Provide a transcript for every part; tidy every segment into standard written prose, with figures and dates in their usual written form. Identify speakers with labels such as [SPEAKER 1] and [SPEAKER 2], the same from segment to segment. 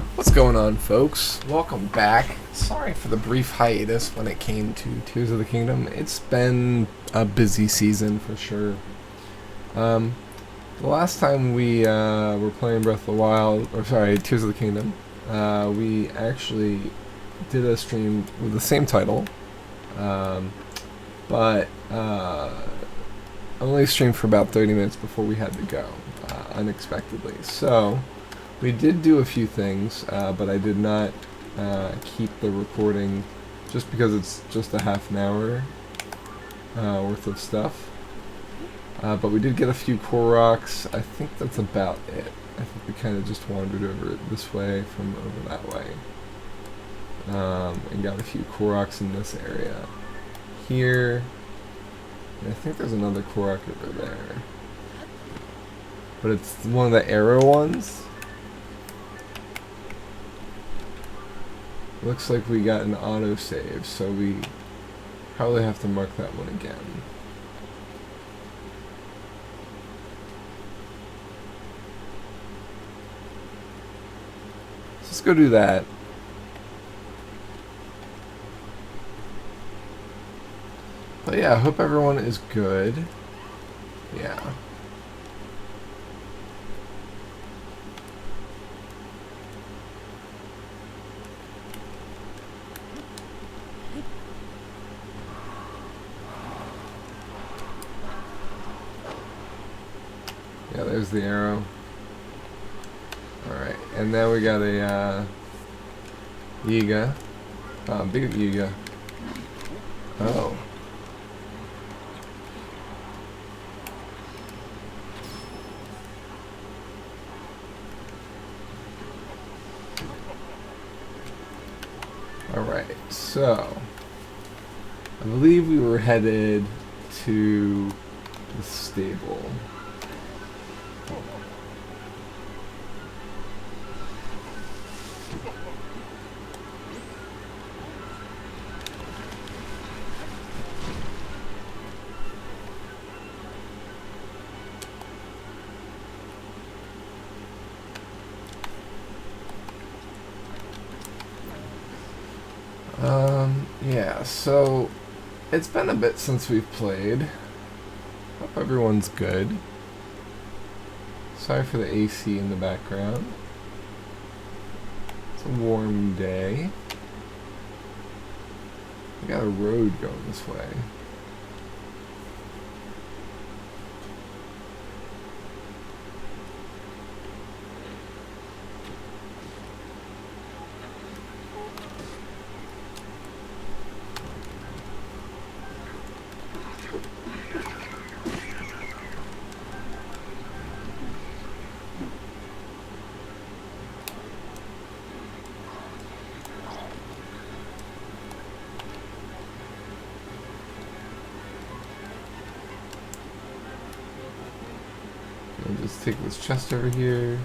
[SPEAKER 1] What's going on, folks? Welcome back. Sorry for the brief hiatus when it came to Tears of the Kingdom. It's been a busy season for sure. The last time we were playing Breath of the Wild, or sorry, Tears of the Kingdom, we actually did a stream with the same title, but only streamed for about 30 minutes before we had to go, unexpectedly. So we did do a few things, but I did not keep the recording just because it's just a half an hour worth of stuff. But we did get a few Koroks. I think that's about it. I think we kind of just wandered over this way from over that way. And got a few Koroks in this area. Here. And I think there's another Korok over there. But it's one of the arrow ones. Looks like we got an autosave, so we probably have to mark that one again. Let's go do that. But yeah, I hope everyone is good. Yeah. Yeah, there's the arrow. Alright, and now we got a Yiga. Big Yiga. Oh. Alright, so I believe we were headed to the stable. Yeah, so it's been a bit since we've played. Hope everyone's good. Sorry for the AC in the background. It's a warm day. We got a road going this way. I'll just take this chest over here.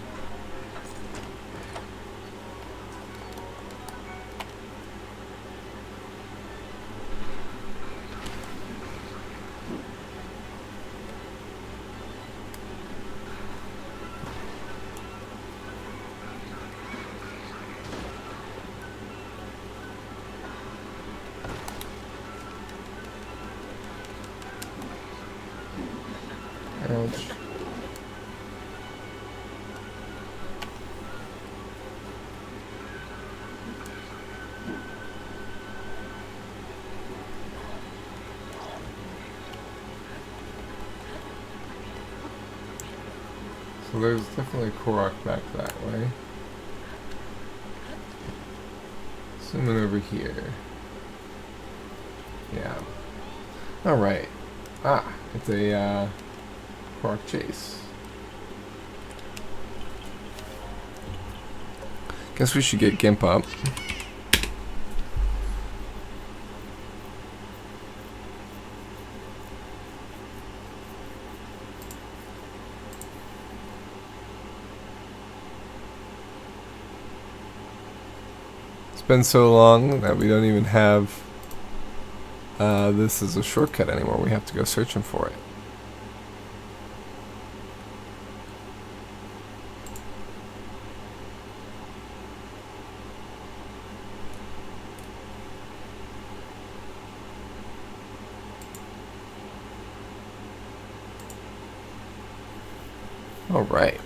[SPEAKER 1] Ouch. So there's definitely a Korok back that way. Zooming over here. Yeah. Alright. Ah, it's a Korok chase. Guess we should get Gimp up. It's been so long that we don't even have this as a shortcut anymore. We have to go searching for it. All right.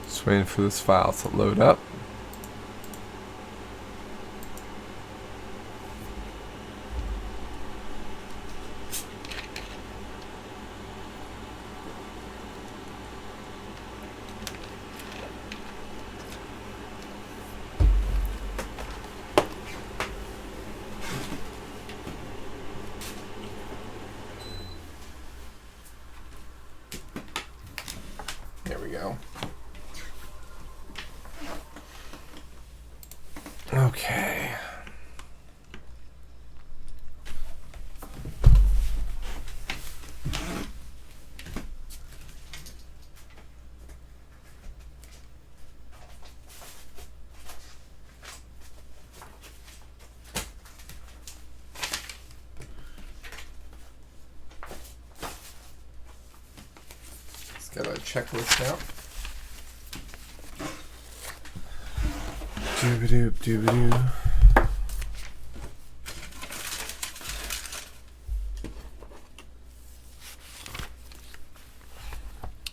[SPEAKER 1] Just waiting for this file to load up. There we go. Okay. Let's get our checklist out. Doobadoop, doobadoo.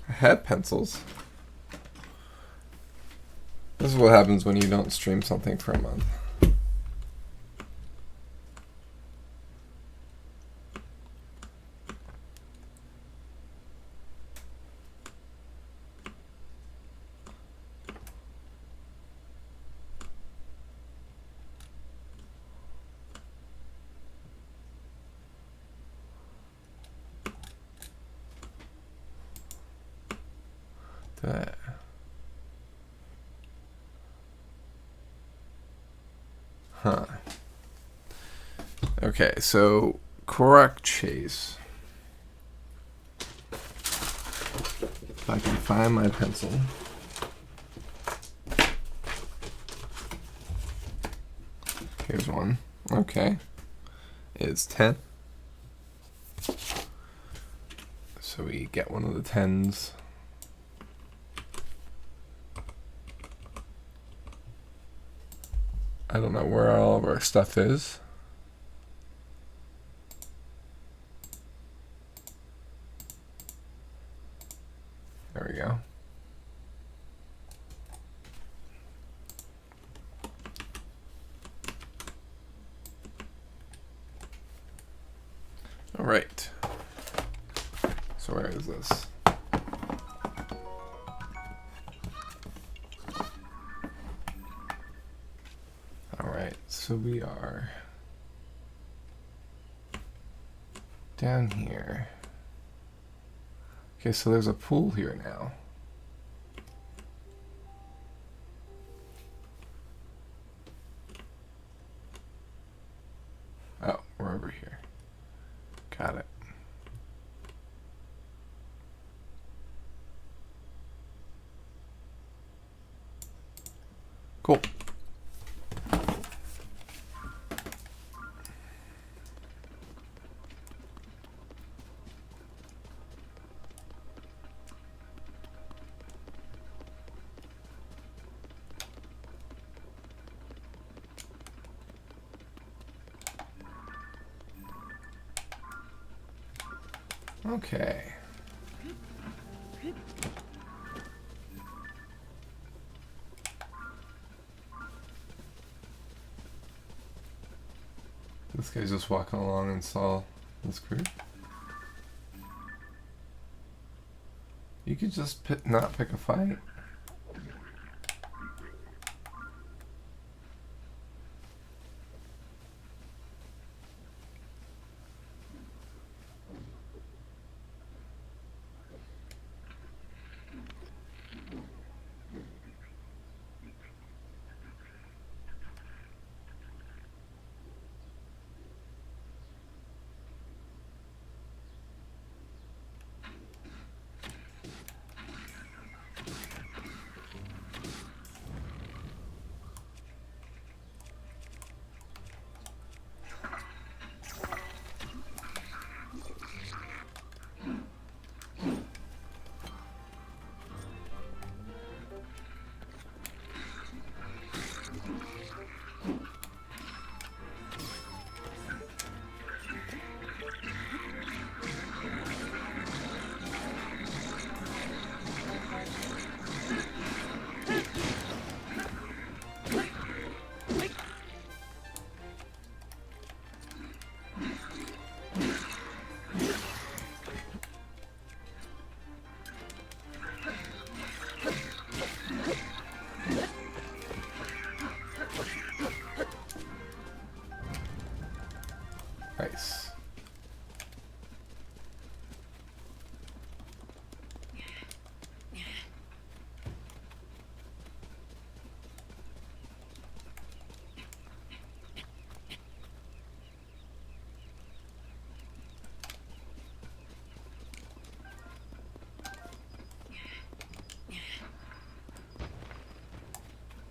[SPEAKER 1] I had pencils. This is what happens when you don't stream something for a month. That. Huh. Okay, so Korak Chase. If I can find my pencil. Here's one. Okay. It's 10. So we get one of the 10s. I don't know where all of our stuff is. There we go. All right. So where is this? So we are down here. Okay, so there's a pool here now. Oh, we're over here. Got it. Cool. Okay. This guy's just walking along and saw this group. You could just not pick a fight.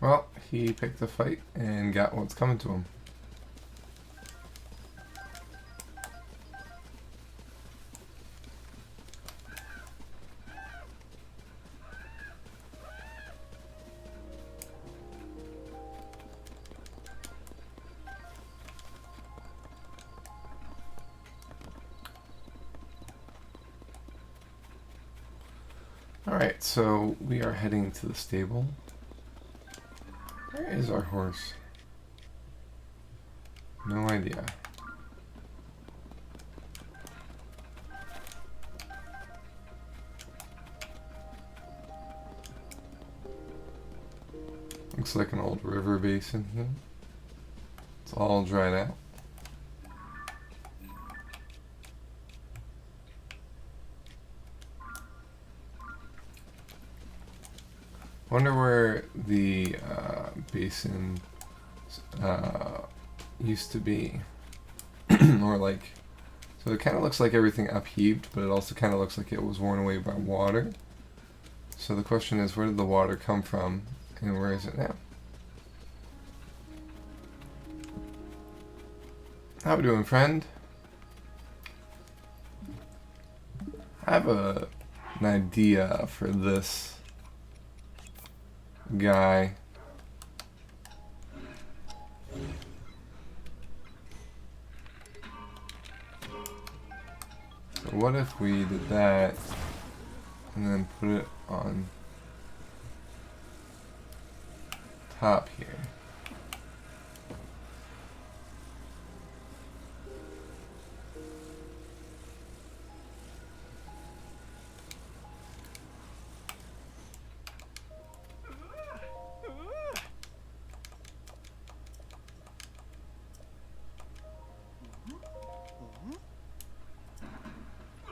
[SPEAKER 1] Well, he picked a fight and got what's coming to him. Alright, so we are heading to the stable. Where is our horse? No idea. Looks like an old river basin here. It's all dried out. Wonder where the basin used to be. Or like, so it kind of looks like everything upheaved, but it also kind of looks like it was worn away by water. So the question is, where did the water come from, and where is it now? How we doing, friend? I have an idea for this guy. So what if we did that and then put it on top here?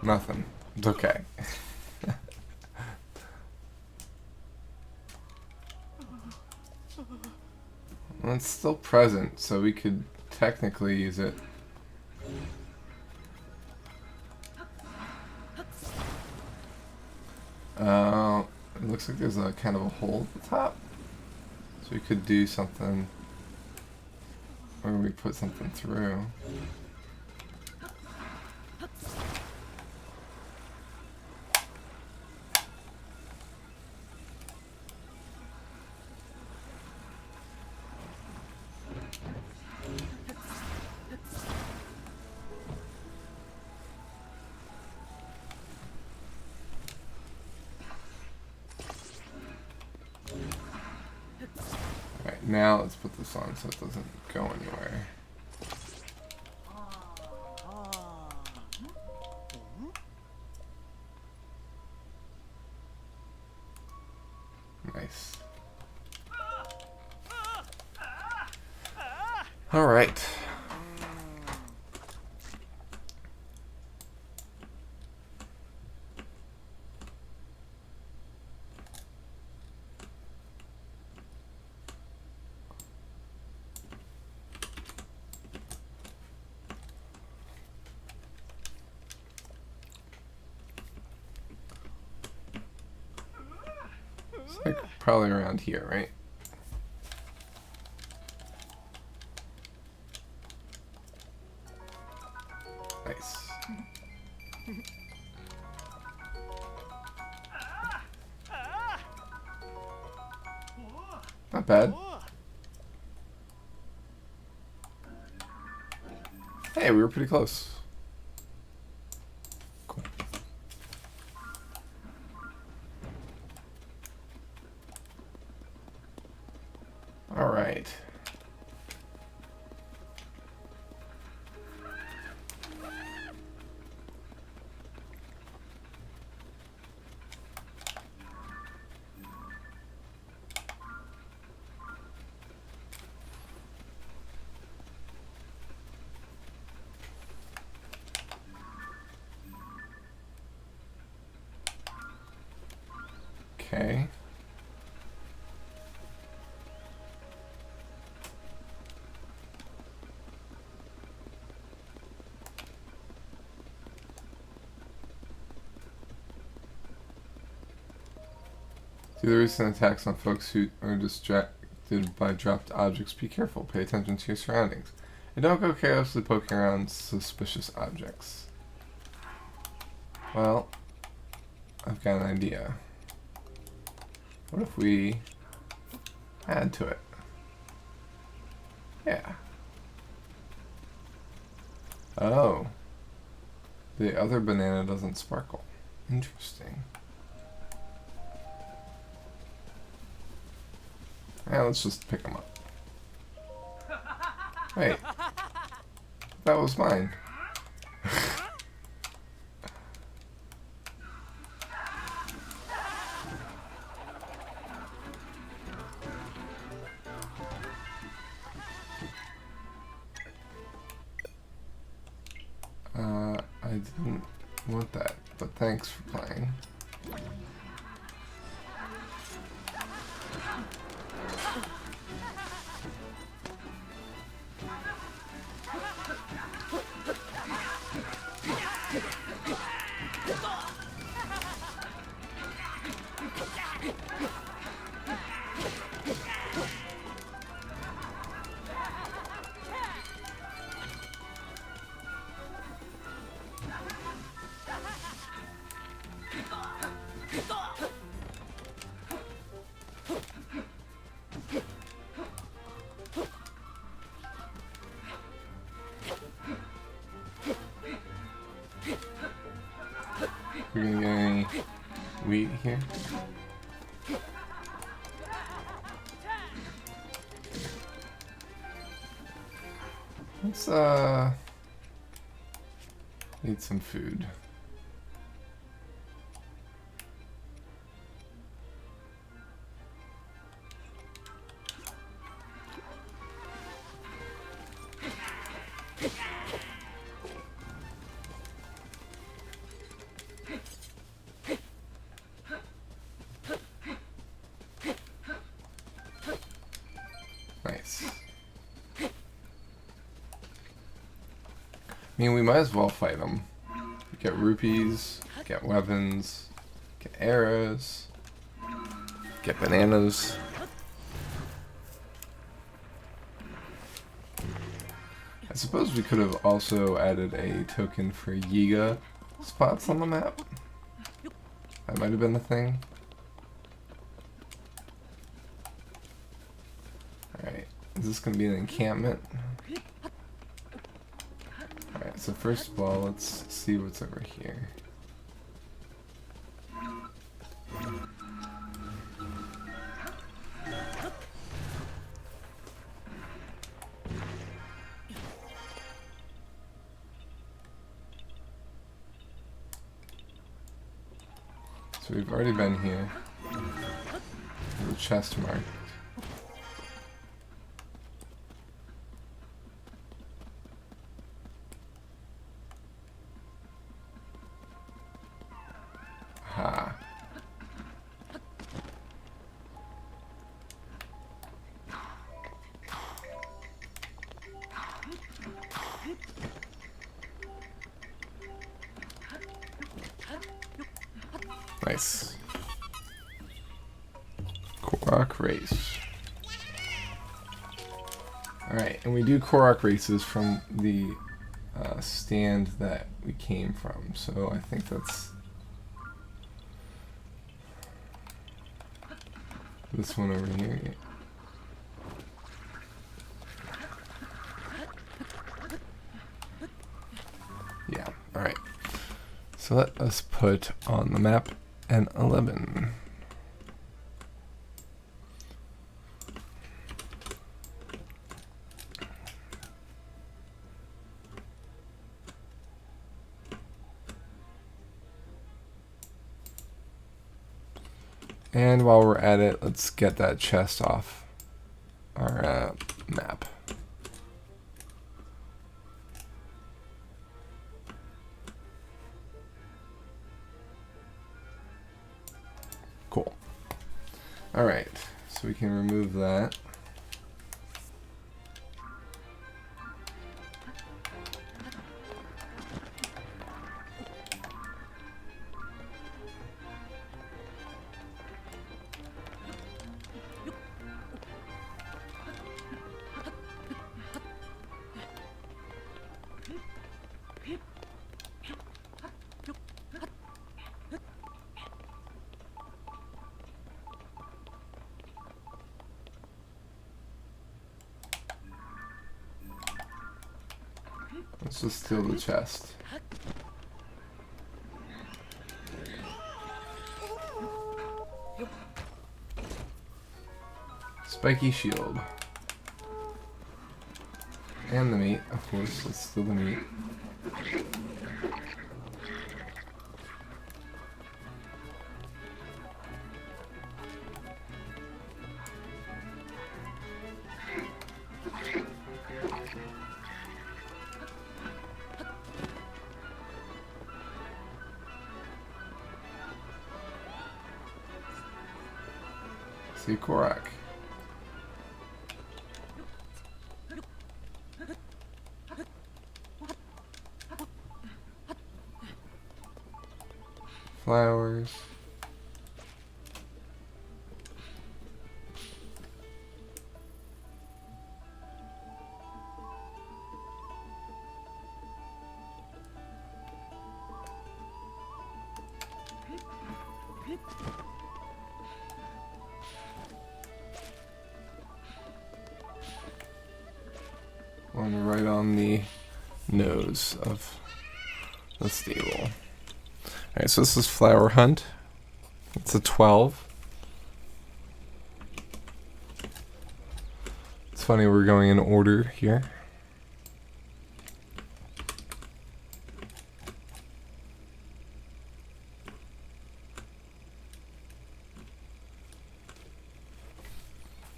[SPEAKER 1] Nothing. It's okay. Well, it's still present, so we could technically use it. It looks like there's a kind of a hole at the top, so we could do something where we put something through. Alright, now let's put this on so it doesn't go anywhere. Nice. Alright. It's like probably around here, right? Nice. Not bad. Hey, we were pretty close. Cool. All right. Okay. Do the recent attacks on folks who are affected by dropped objects. Be careful. Pay attention to your surroundings. And don't go carelessly poking around suspicious objects. Well, I've got an idea. What if we add to it? Yeah. Oh. The other banana doesn't sparkle. Interesting. Yeah, let's just pick them up. Wait. That was mine. I didn't want that, but thanks for playing. We're gonna get any wheat here. Let's eat some food. Nice. I mean, we might as well fight them. Get rupees, get weapons, get arrows, get bananas. I suppose we could have also added a token for Yiga spots on the map. That might have been the thing. Alright, is this going to be an encampment? Alright, so first of all, let's see what's over here. So we've already been here. There's a chest mark. Ha. Nice. Korok race. Alright, and we do Korok races from the stand that we came from, so I think that's this one over here. Yeah, alright. So let us put on the map an 11. And while we're at it, let's get that chest off our map. Cool. Alright, so we can remove that. Let's just steal the chest. Spiky shield. And the meat, of course. Let's steal the meat. See Korak. Flowers. One right on the nose of the stable. Alright, so this is Flower Hunt. It's a 12. It's funny, we're going in order here.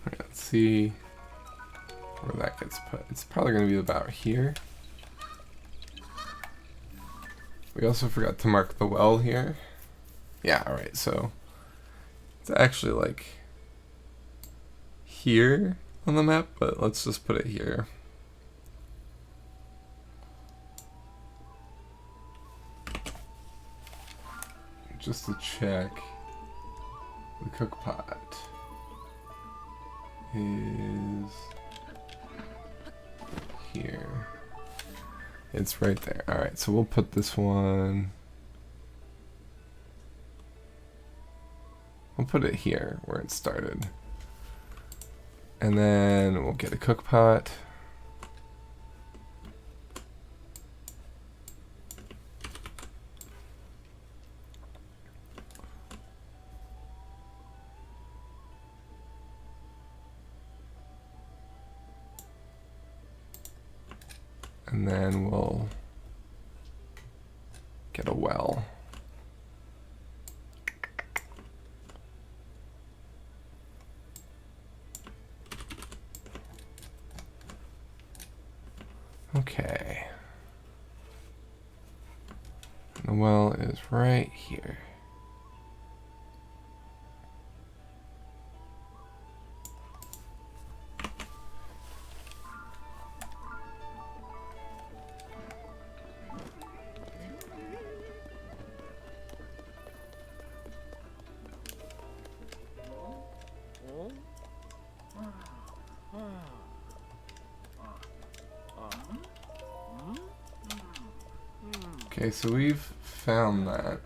[SPEAKER 1] Alright, let's see where that gets put. It's probably going to be about here. We also forgot to mark the well here. Yeah, alright, so it's actually like here on the map, but let's just put it here. Just to check, the cook pot is here. It's right there. Alright, so we'll put this one. We'll put it here where it started. And then we'll get a cook pot. And then we'll get a well. Okay. The well is right here. Okay, so we've found that.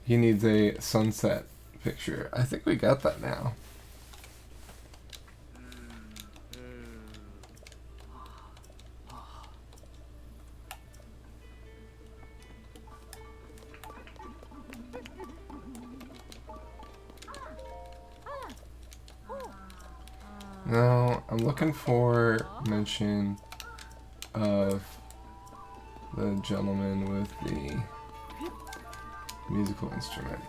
[SPEAKER 1] He needs a sunset picture. I think we got that now. No, I'm looking for mention of the gentleman with the musical instrument.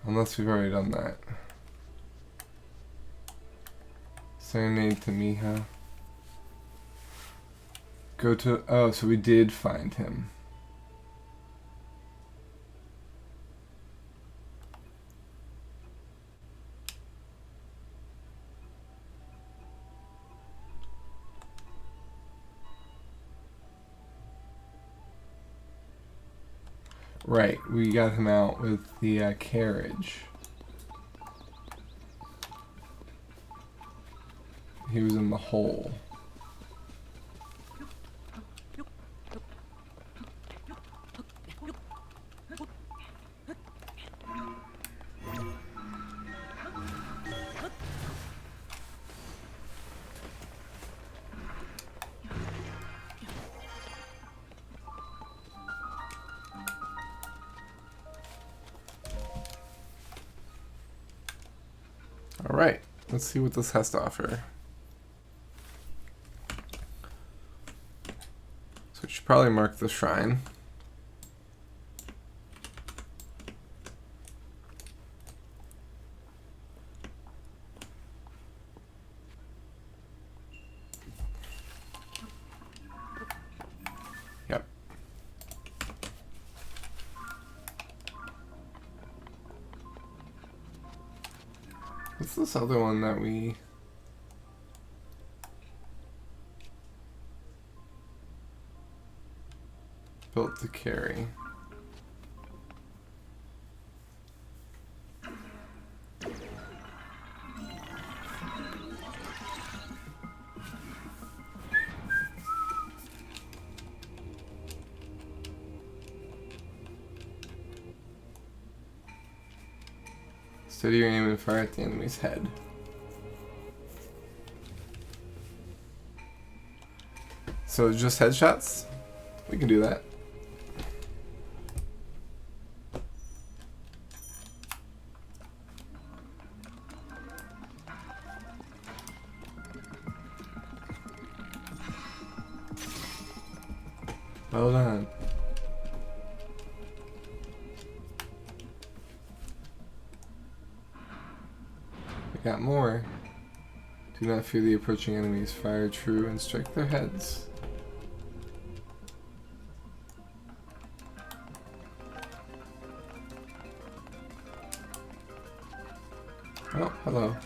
[SPEAKER 1] Unless we've already done that. Serenade to Miha. Go to... Oh, so we did find him. Right, we got him out with the carriage. He was in the hole. Alright, let's see what this has to offer. So we should probably mark the shrine. Yep. What's this other one that we... built to carry? Steady your aim and fire at the enemy's head. So just headshots? We can do that. Hold on. We got more. Do not fear the approaching enemies. Fire true and strike their heads. Oh, hello.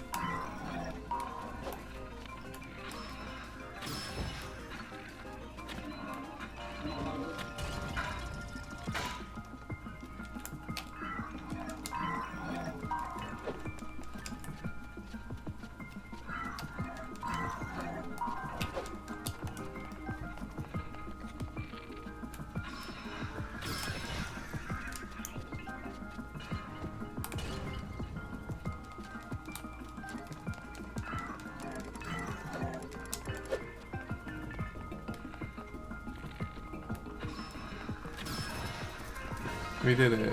[SPEAKER 1] We did it.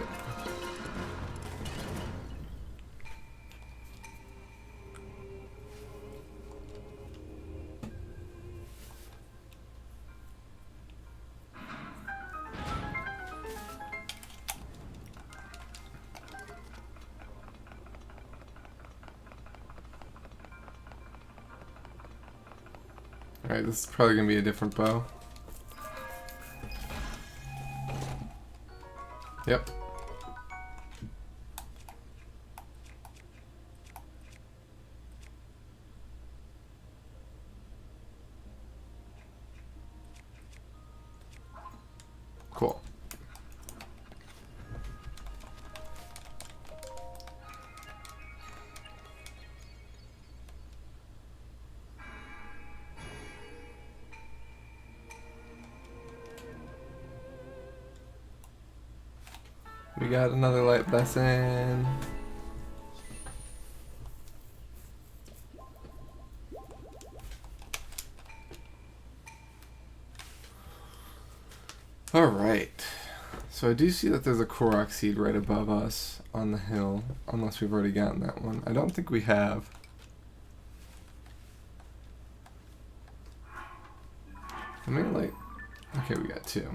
[SPEAKER 1] Alright, this is probably gonna be a different bow. Yep. Cool. We got another light lesson. Alright. So I do see that there's a Korok seed right above us on the hill. Unless we've already gotten that one. I don't think we have. How many light? Okay, we got 2.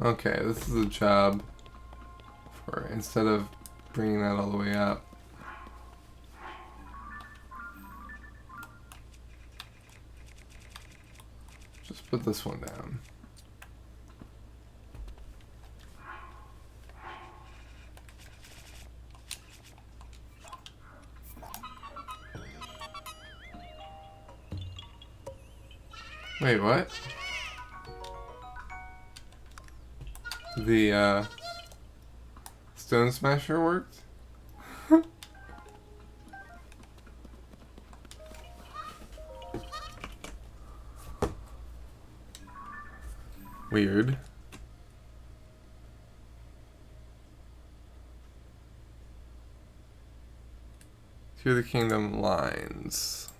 [SPEAKER 1] Okay, this is a job for, instead of bringing that all the way up, just put this one down. Wait, what? The Stone Smasher worked? Weird. Tears of the Kingdom lines.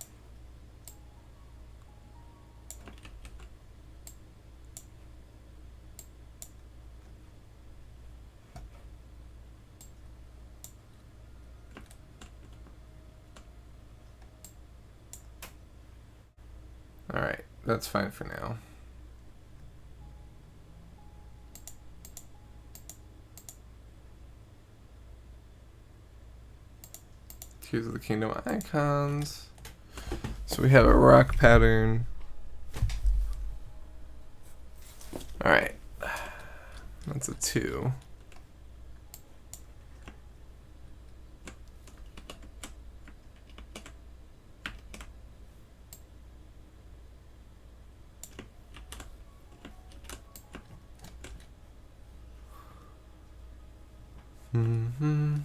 [SPEAKER 1] Alright, that's fine for now. Tears of the Kingdom icons. So we have a rock pattern. Alright. That's a 2. Mm-hmm.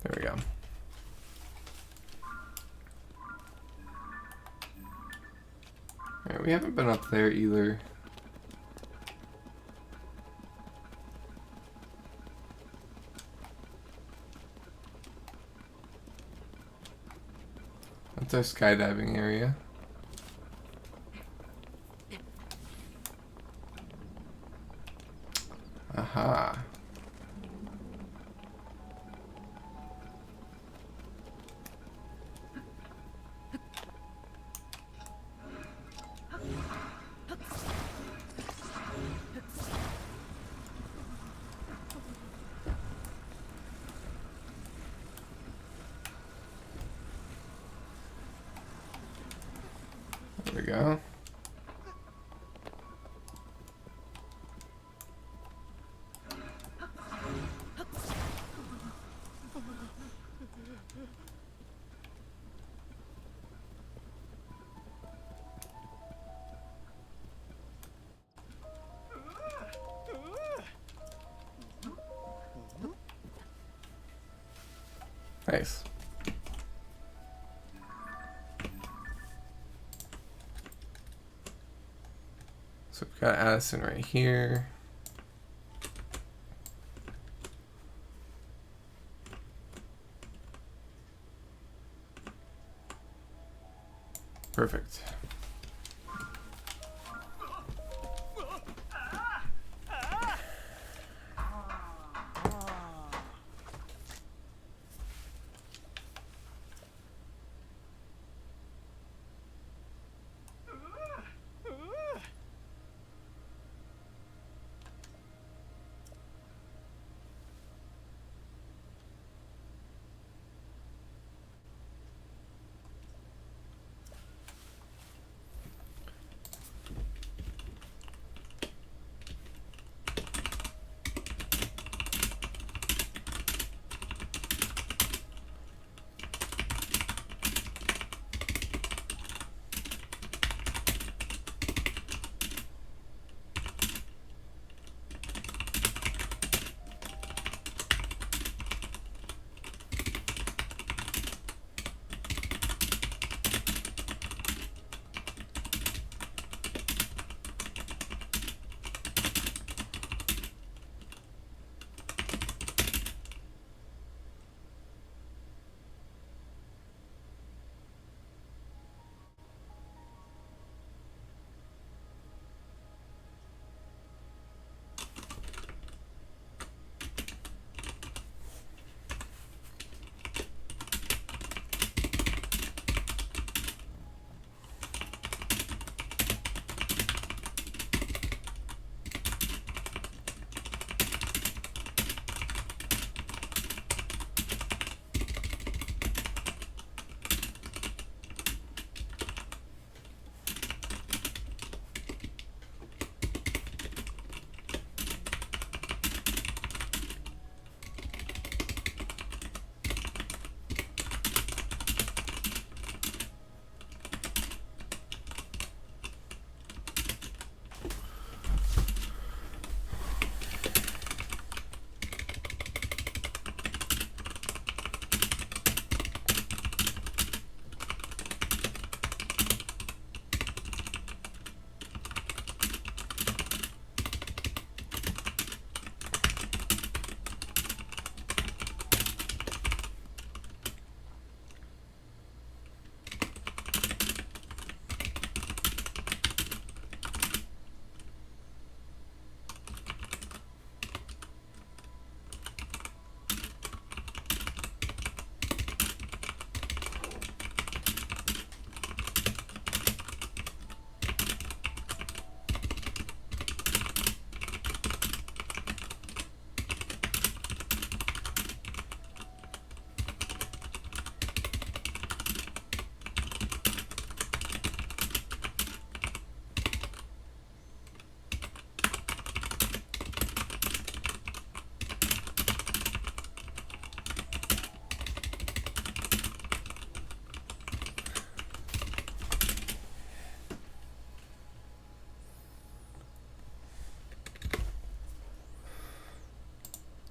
[SPEAKER 1] There we go. Alright, we haven't been up there either. That's our skydiving area. Aha. There we go. Nice. So we've got Addison right here. Perfect.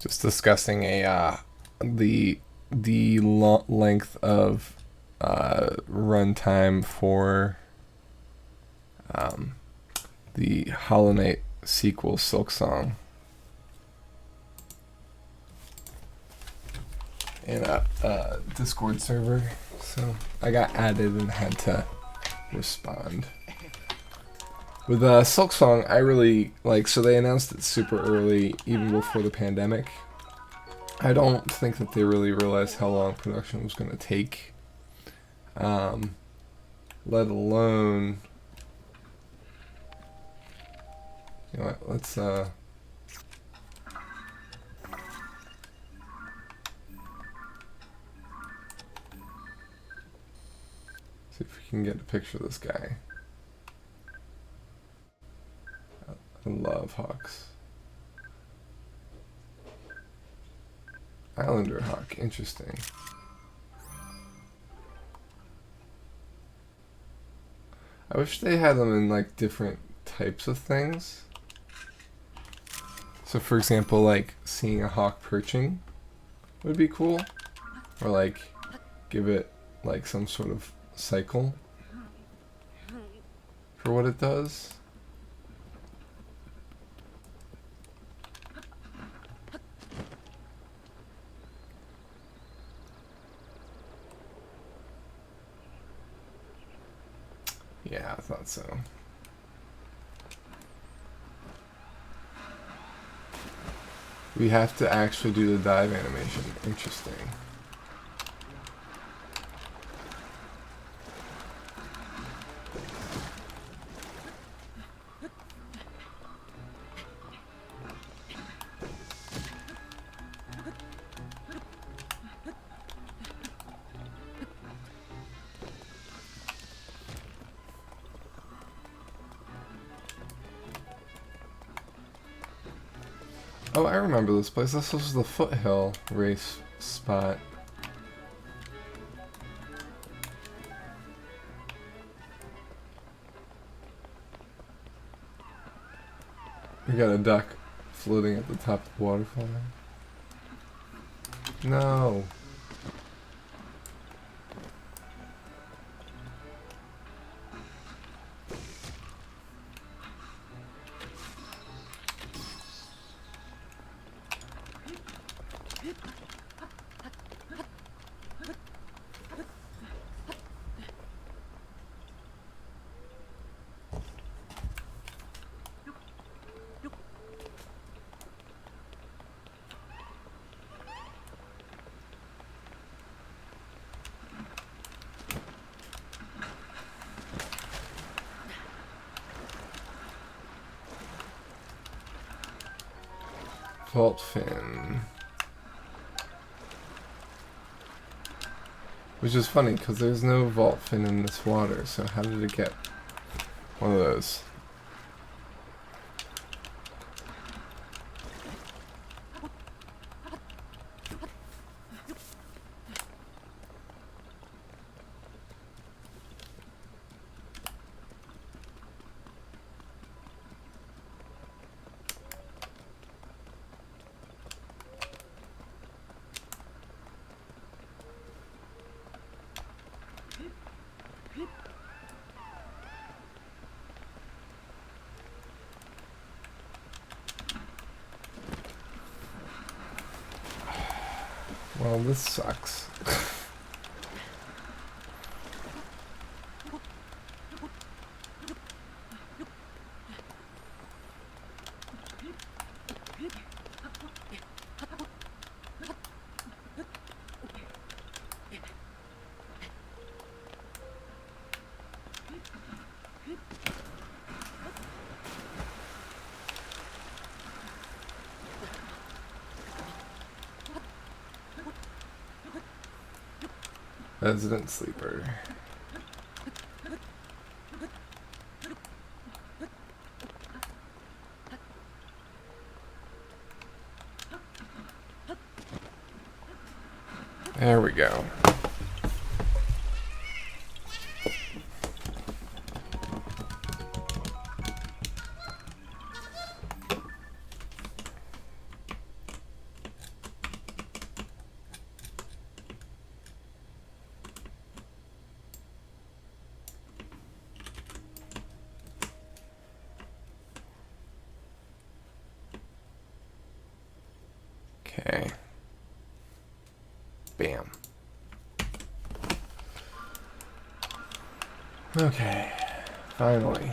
[SPEAKER 1] Just discussing the length of runtime for the Hollow Knight sequel, Silksong, in a Discord server. So I got added and had to respond. With Silksong, I really like. So they announced it super early, even before the pandemic. I don't think that they really realized how long production was going to take. Let alone, you know what, let's see if we can get a picture of this guy. I love hawks. Islander hawk, interesting. I wish they had them in like different types of things. So for example, like seeing a hawk perching would be cool. Or like give it like some sort of cycle for what it does. Yeah, I thought so. We have to actually do the dive animation. Interesting. Oh, I remember this place. This was the Foothill race spot. We got a duck floating at the top of the waterfall. No. Vault fin. Which is funny because there's no vault fin in this water, so how did it get one of those? Well, this sucks. Resident sleeper. There we go. Bam. Okay, finally.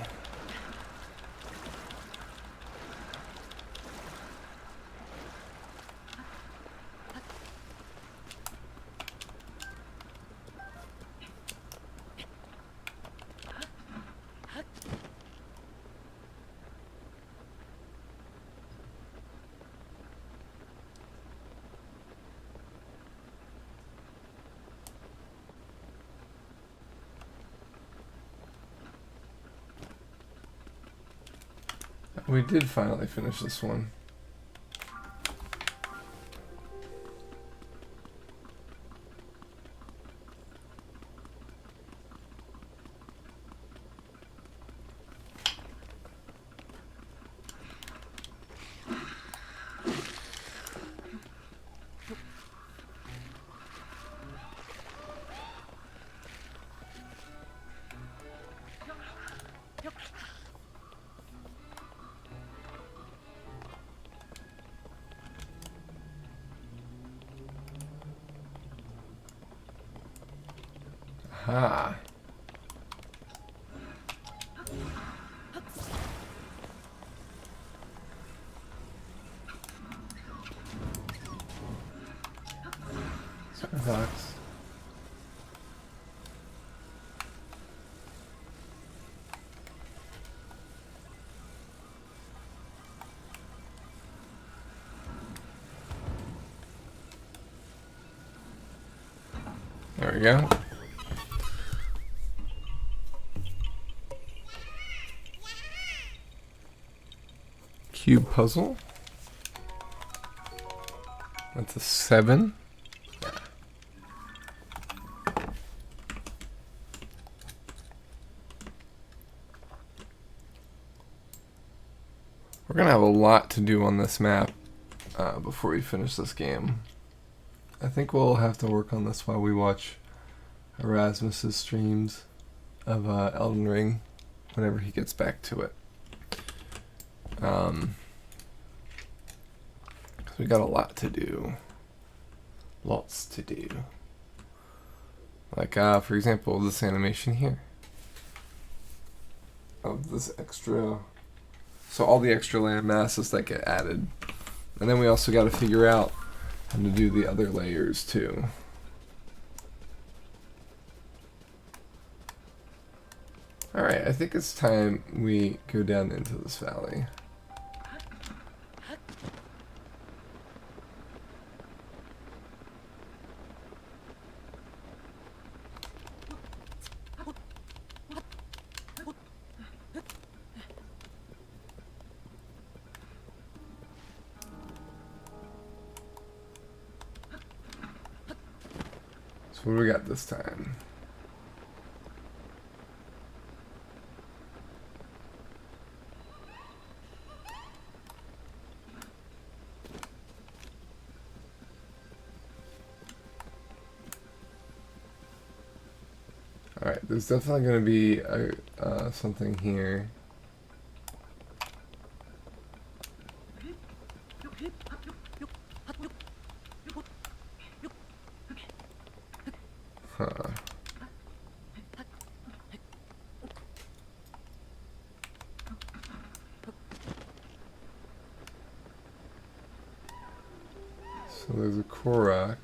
[SPEAKER 1] We did finally finish this one. Aha. Starbucks. There we go. Cube puzzle. That's a 7. Yeah. We're gonna have a lot to do on this map before we finish this game. I think we'll have to work on this while we watch Erasmus's streams of Elden Ring whenever he gets back to it. 'Cause we got a lot to do. Lots to do. Like, for example, this animation here. Of this extra... So all the extra land masses that get added. And then we also got to figure out how to do the other layers too. Alright, I think it's time we go down into this valley. So what do we got this time? Alright, there's definitely going to be something here. Huh. So there's a Korok.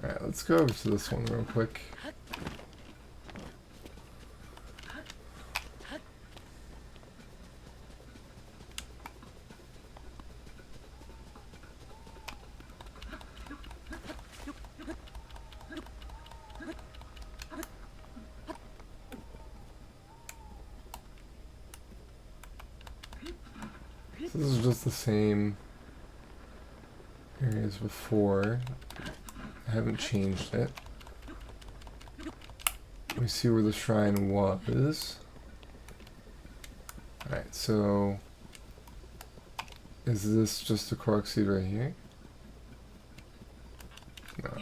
[SPEAKER 1] Alright, let's go over to this one real quick. So this is just the same area as before. I haven't changed it. We see where the shrine was. Alright, so is this just a Korok seed right here? No.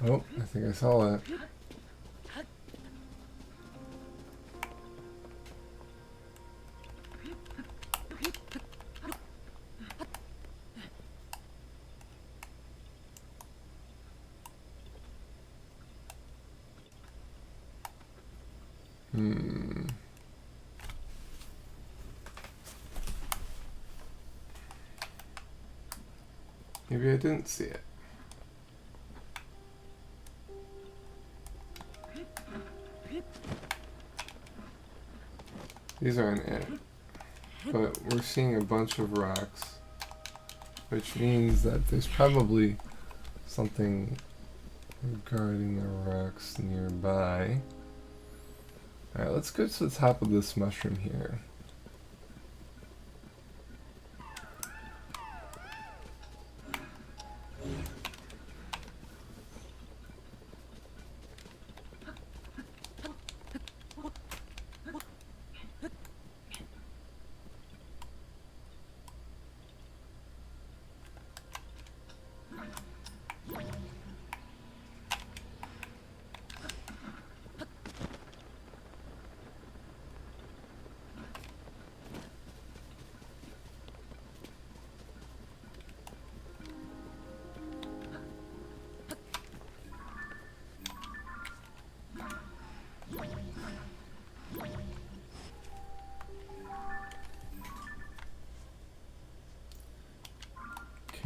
[SPEAKER 1] Oh, I think I saw that. Maybe I didn't see it. These aren't it. But we're seeing a bunch of rocks, which means that there's probably something regarding the rocks nearby. Alright, let's go to the top of this mushroom here.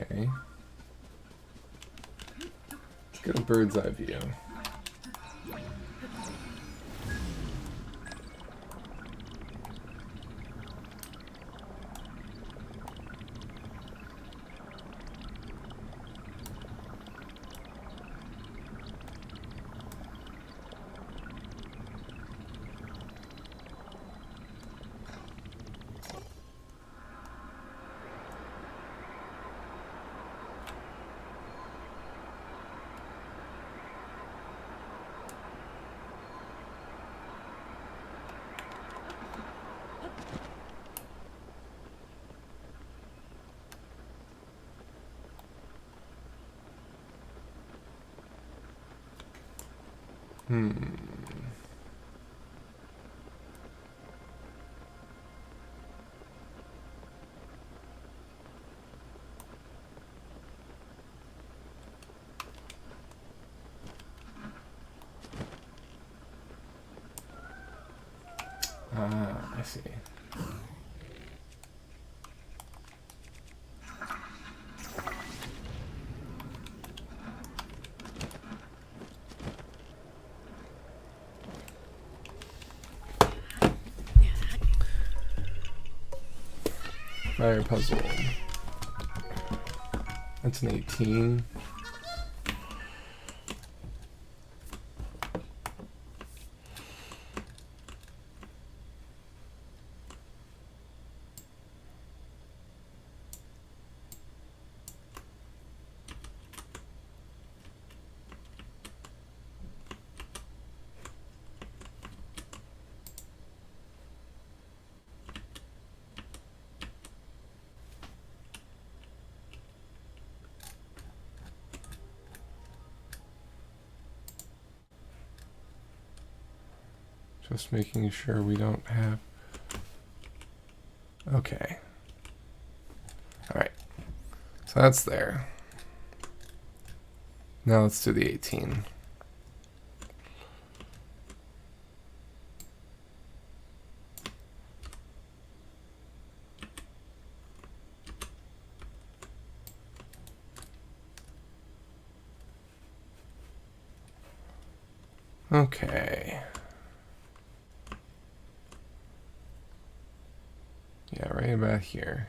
[SPEAKER 1] Okay. Let's get a bird's eye view. Ah, I see. Fire puzzle. That's an 18. Just making sure we don't have... Okay. Alright. So that's there. Now let's do the 18. Okay. Yeah, right about here.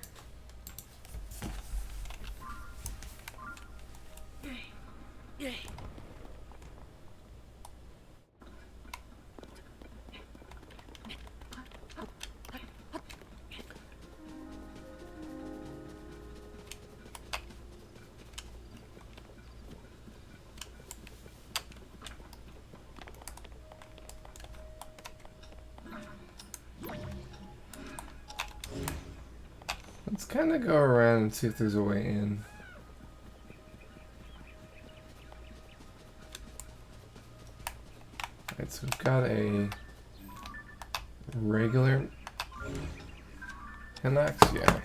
[SPEAKER 1] Let's kind of go around and see if there's a way in. Alright, so we've got a regular Hinox, yeah.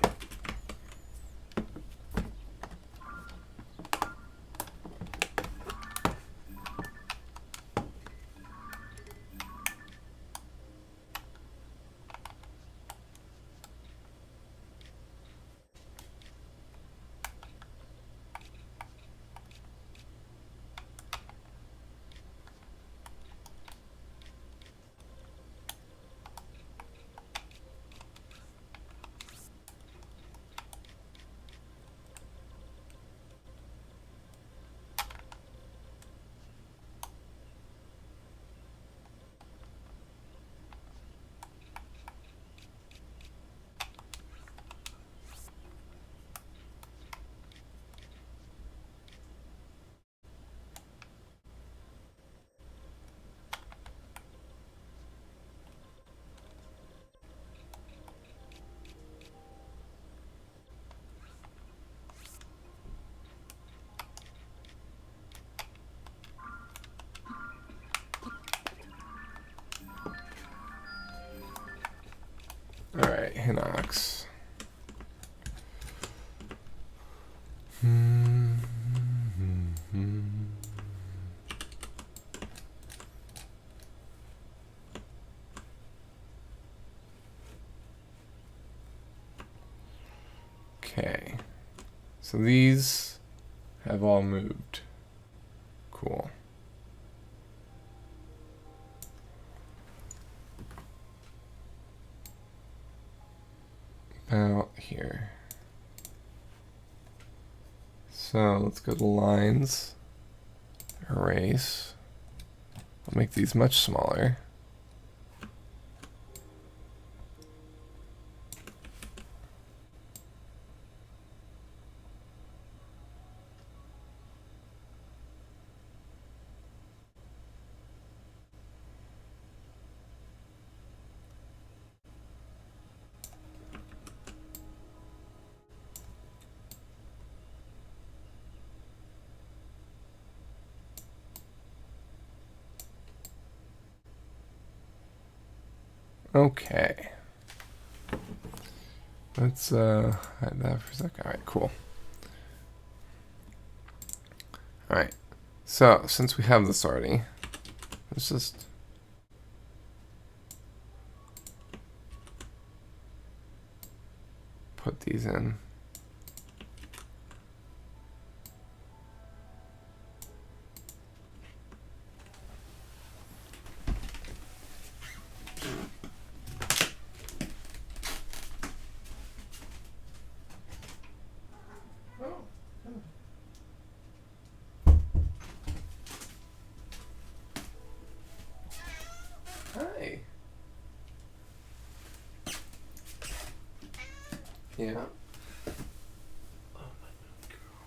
[SPEAKER 1] Alright, Hinox. Okay. So these have all moved. Cool. About here. So let's go to lines, erase. I'll make these much smaller. Okay. Let's hide that for a second. Alright, cool. Alright. So, since we have this already, let's just put these in. Hi. Yeah. Oh, my baby girl.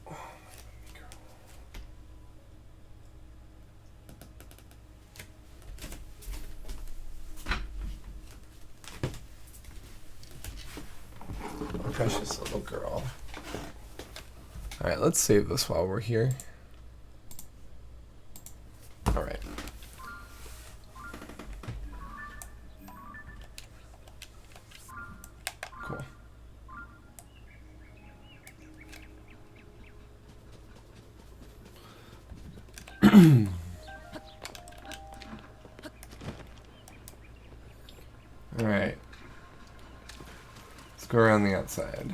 [SPEAKER 1] Oh, my baby girl. Precious little girl. Alright, let's save this while we're here. Alright. Cool. Alright. Let's go around the outside.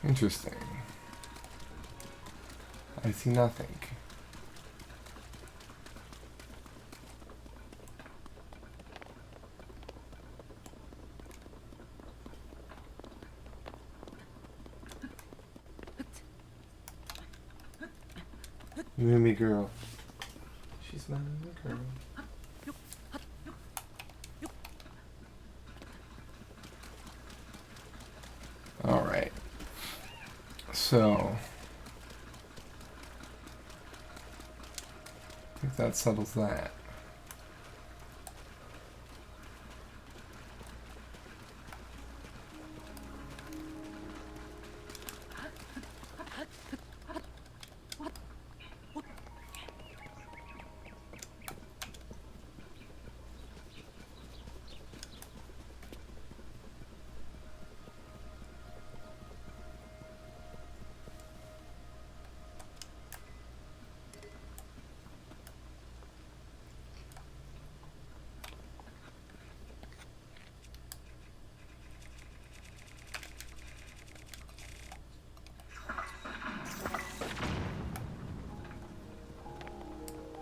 [SPEAKER 1] Interesting. I see nothing. Moomy girl. She's not a girl. Alright. So I think that settles that.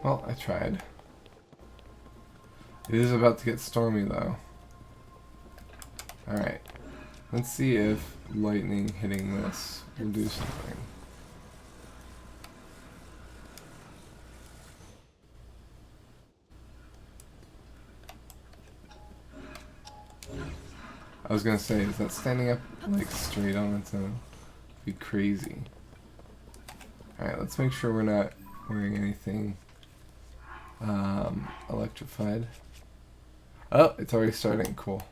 [SPEAKER 1] Well, I tried. It is about to get stormy, though. Alright. Let's see if lightning hitting this will do something. I was gonna say, is that standing up, like, straight on its own? It'd be crazy. Alright, let's make sure we're not wearing anything electrified. Oh, it's already starting. Cool.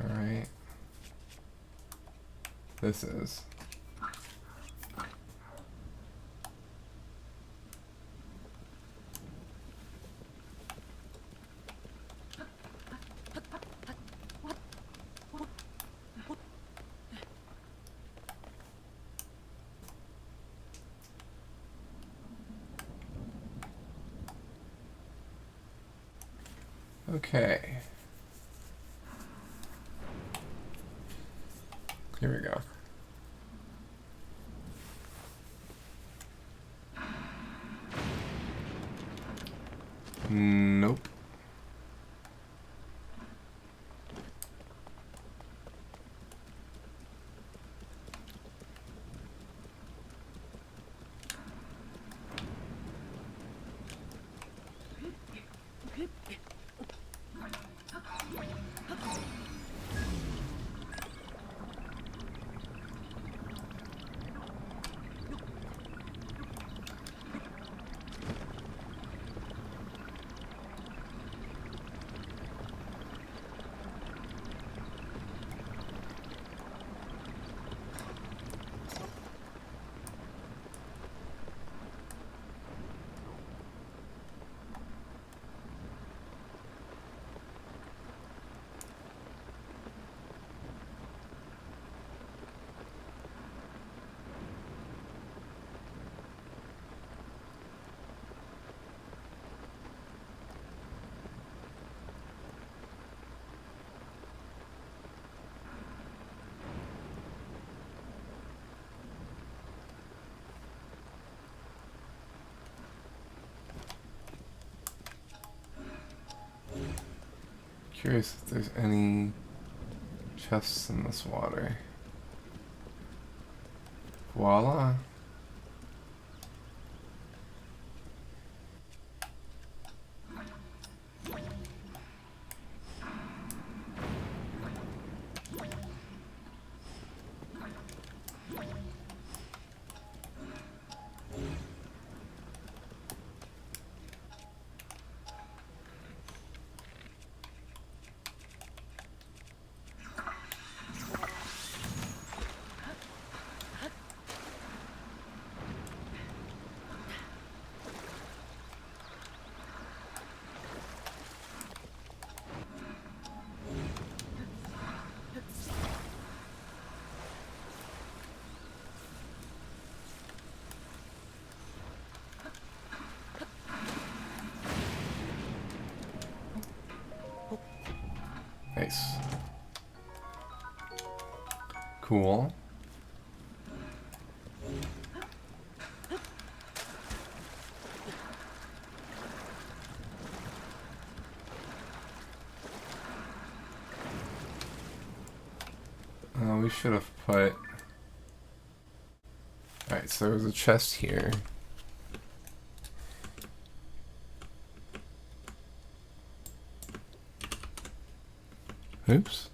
[SPEAKER 1] Alright. This is. Okay. Here we go. Nope. Curious if there's any chests in this water. Voila. Nice. Cool. We should have put... Alright, so there's a chest here. Oops.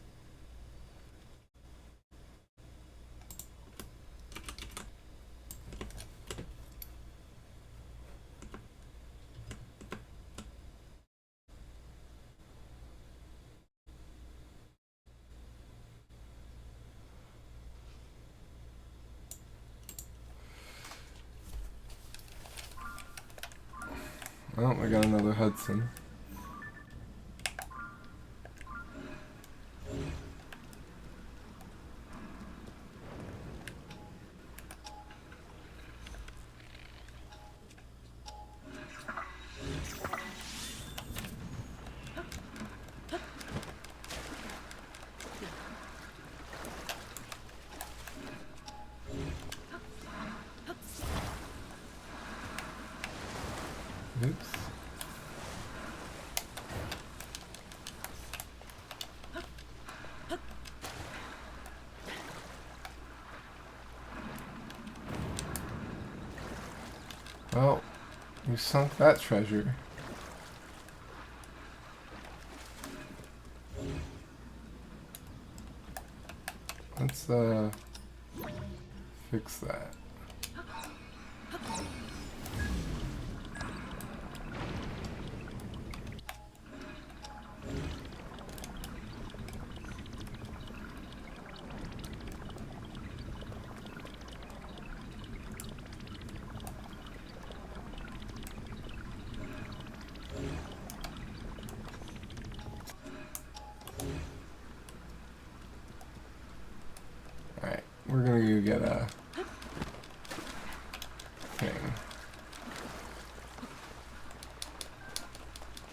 [SPEAKER 1] Oh, I got another Hudson. Oops. Oh, you sunk that treasure. Let's fix that. Alright, we're gonna go get a thing.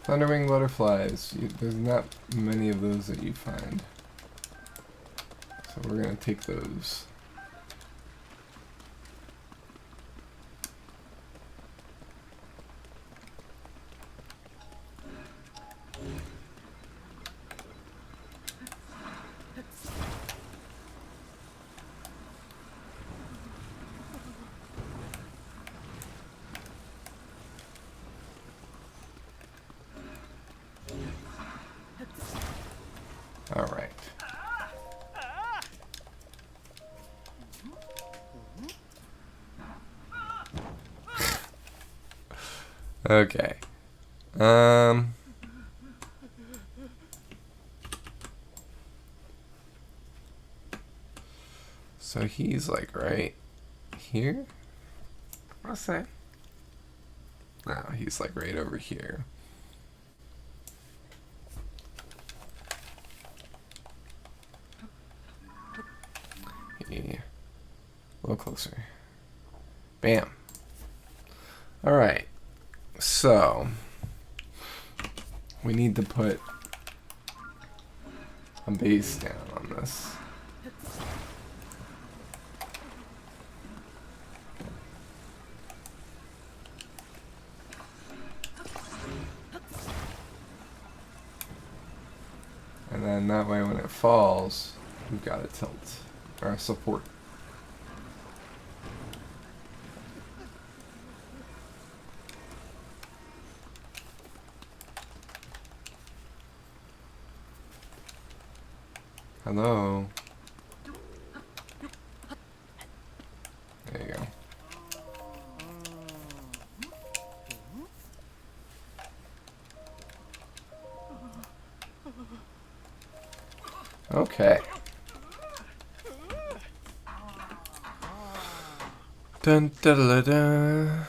[SPEAKER 1] Thunderwing butterflies. There's not many of those that you find. So we're gonna take those. Alright. Okay. So he's like right here? What's that? No, he's like right over here. Yeah. A little closer. Bam. Alright. So we need to put a base down on this. And then that way when it falls, we've got a tilt, or a support. Hello? There you go. Okay. Dun da da da.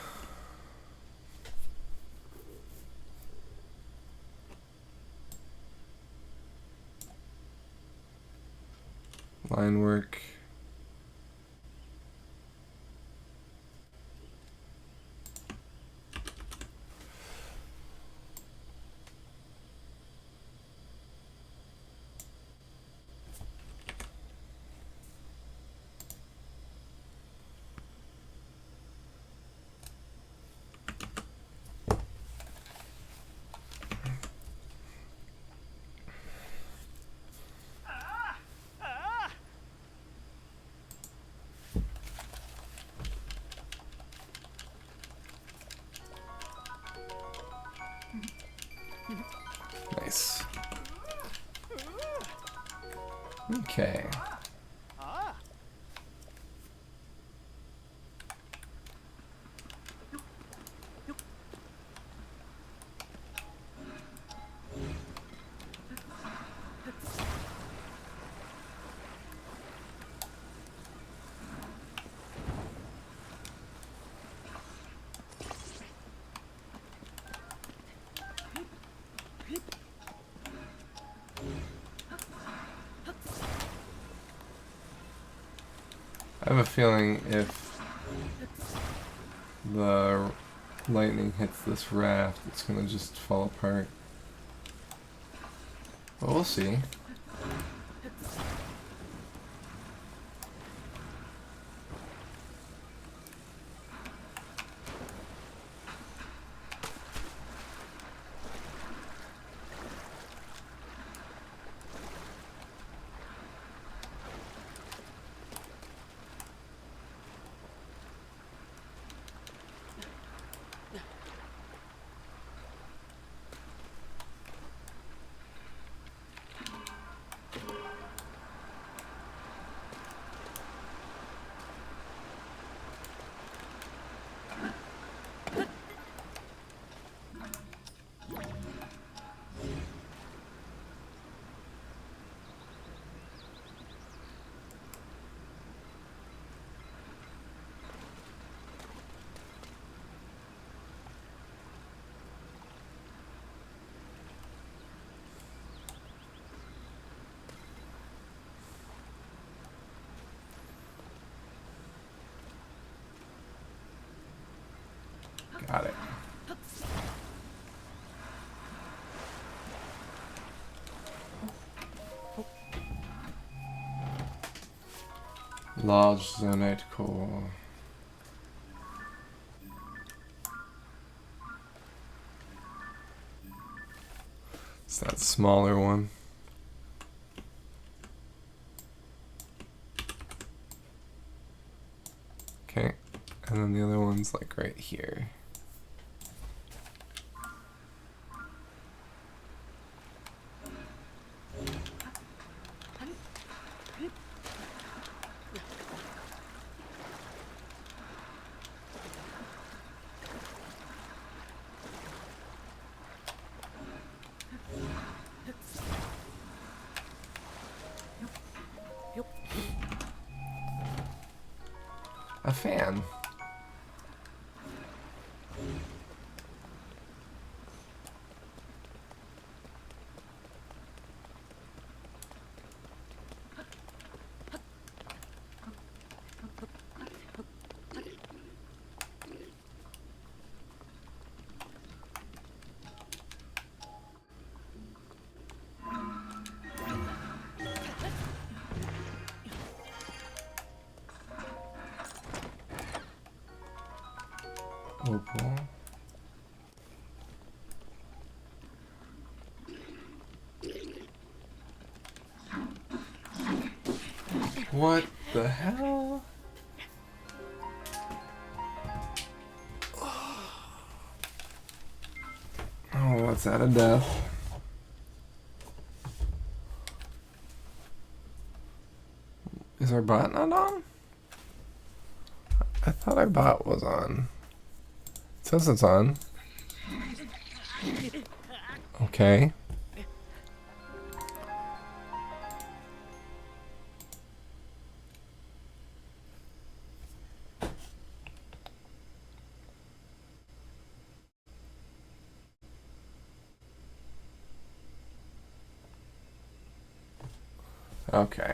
[SPEAKER 1] Line work. Nice. Okay. I have a feeling if the lightning hits this raft, it's gonna just fall apart. But we'll see. Got it. Large zonite core. It's that smaller one. Okay, and then the other one's like right here. A fan. Opal. What the hell? Oh, what's that, a death? Is our bot not on? I thought our bot was on. It says it's on. Okay. Okay.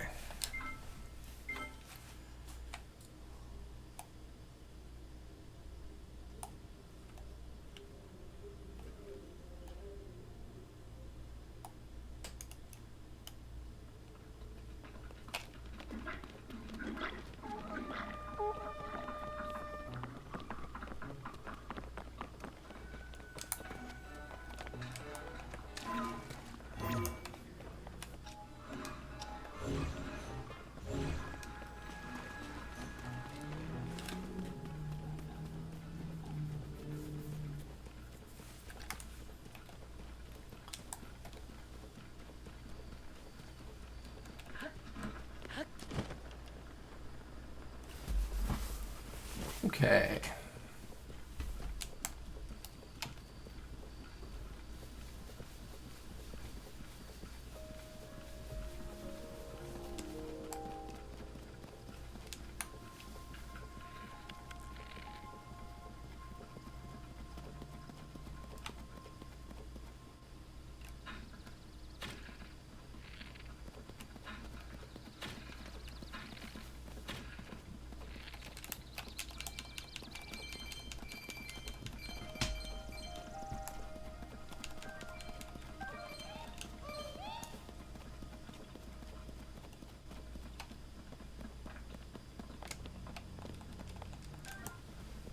[SPEAKER 1] Okay.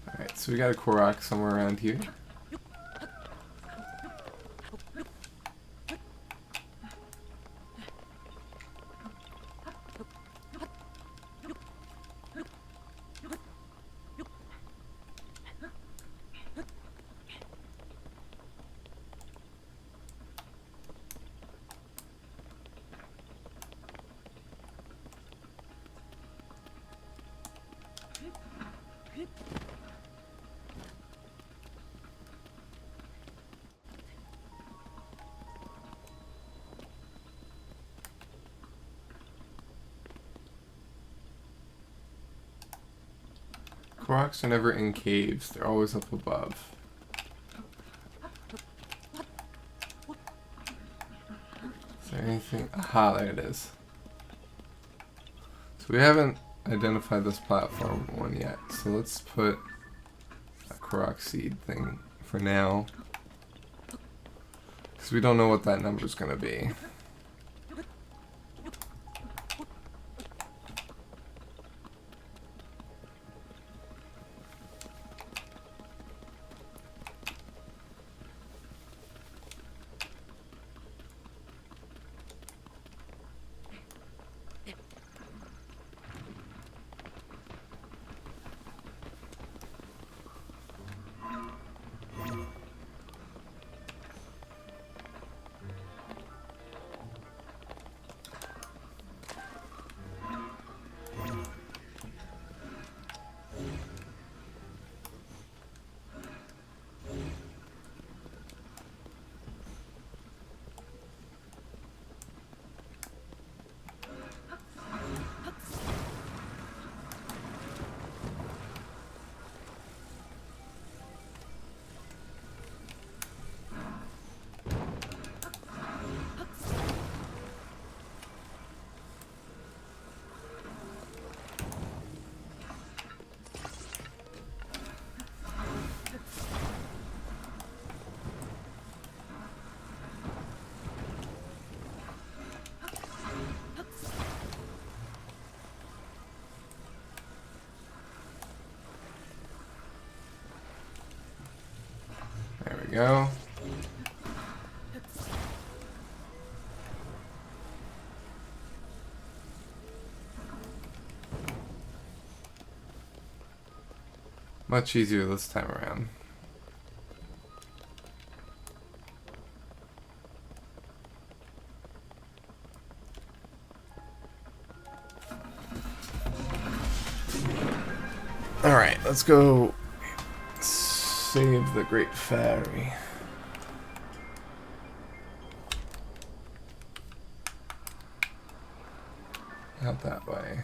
[SPEAKER 1] Alright, so we got a Korok somewhere around here. Koroks are never in caves, they're always up above. Is there anything? Aha, there it is. So we haven't identified this platform one yet, so let's put a Korok seed thing for now. Because we don't know what that number is going to be. There we go. Much easier this time around. Alright, let's go save the Great Fairy. Out that way.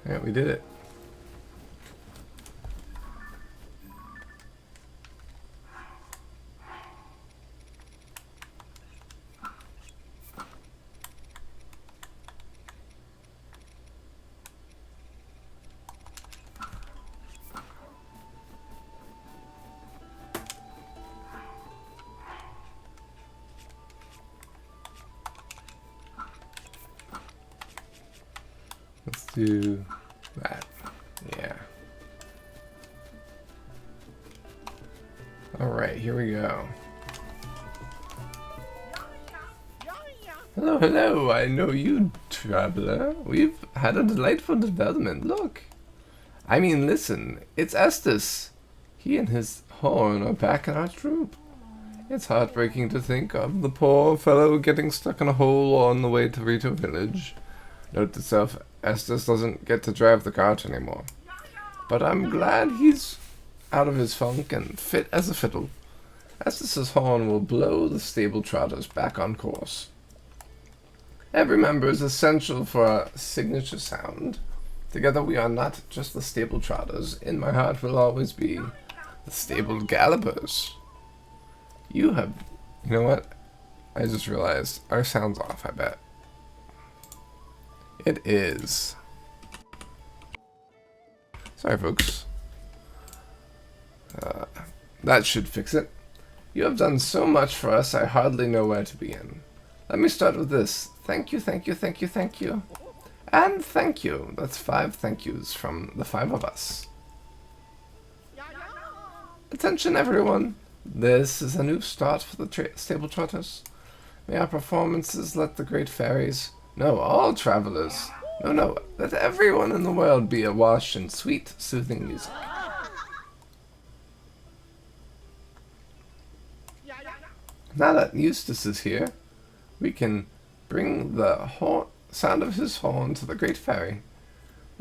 [SPEAKER 1] Alright, we did it. Let's do that. Yeah. Alright, here we go. Hello, hello. I know you, traveler. We've had a delightful development. Look. I mean, listen. It's Estes. He and his horn are back in our troop. It's heartbreaking to think of the poor fellow getting stuck in a hole on the way to Rito village. Note to self, Estes doesn't get to drive the cart anymore. But I'm glad he's out of his funk and fit as a fiddle. Estes' horn will blow the stable trotters back on course. Every member is essential for our signature sound. Together we are not just the stable trotters. In my heart will always be the stable gallopers. You know what? I just realized our sound's off, I bet. It is. Sorry, folks. That should fix it. You have done so much for us, I hardly know where to begin. Let me start with this. Thank you, thank you, thank you, thank you. And thank you. That's 5 thank yous from the 5 of us. Attention, everyone. This is a new start for the stable trotters. May our performances let the great fairies, no, all travelers, no, let everyone in the world be awash in sweet, soothing music. Now that Eustace is here, we can bring the sound of his horn to the great fairy.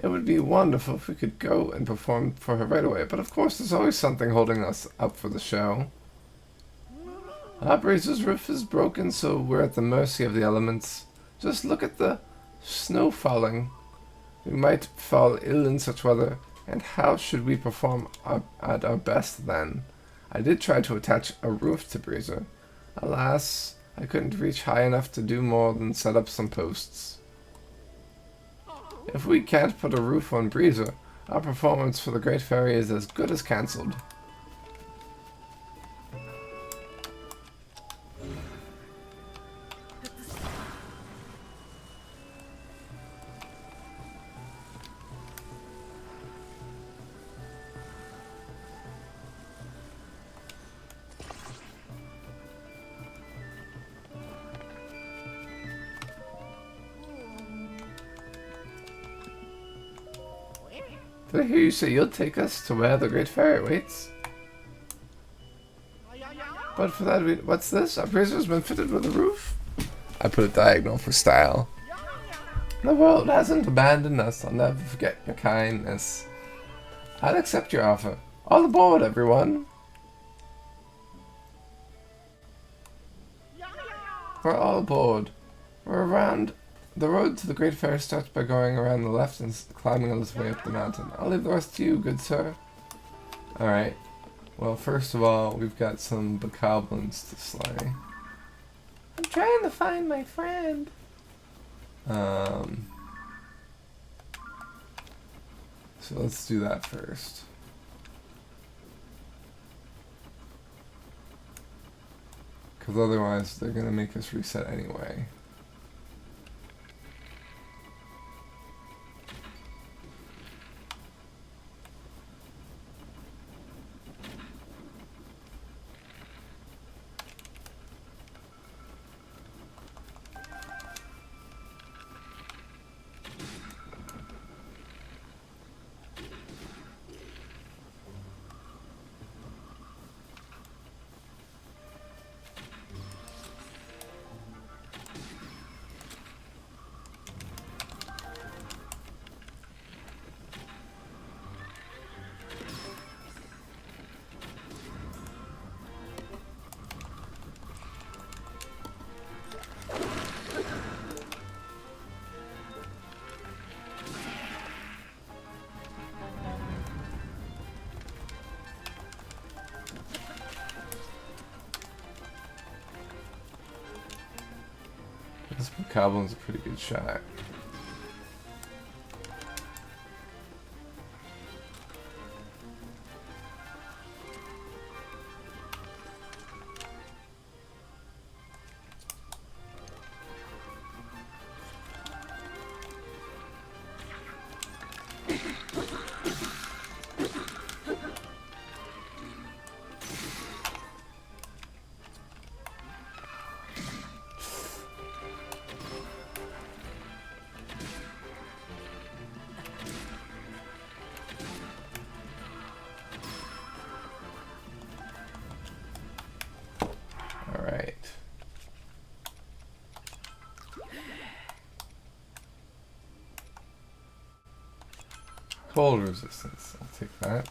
[SPEAKER 1] It would be wonderful if we could go and perform for her right away, but of course there's always something holding us up for the show. Our Brazer's roof is broken, so we're at the mercy of the elements. Just look at the snow falling. We might fall ill in such weather, and how should we perform at our best then? I did try to attach a roof to Brazer. Alas, I couldn't reach high enough to do more than set up some posts. If we can't put a roof on Brazer, our performance for the Great Fairy is as good as cancelled. Did I hear you say you'll take us to where the Great Fairy waits? But for that, what's this? Our Brazer's been fitted with a roof? I put it diagonal for style. The world hasn't abandoned us. I'll never forget your kindness. I'll accept your offer. All aboard, everyone. We're all aboard. We're around. The road to the Great Fair starts by going around the left and climbing a little way up the mountain. I'll leave the rest to you, good sir. Alright. Well, first of all, we've got some bokoblins to slay. I'm trying to find my friend. So let's do that first. Because otherwise, they're going to make us reset anyway. Goblin's a pretty good shot. Alright. Cold resistance, I'll take that.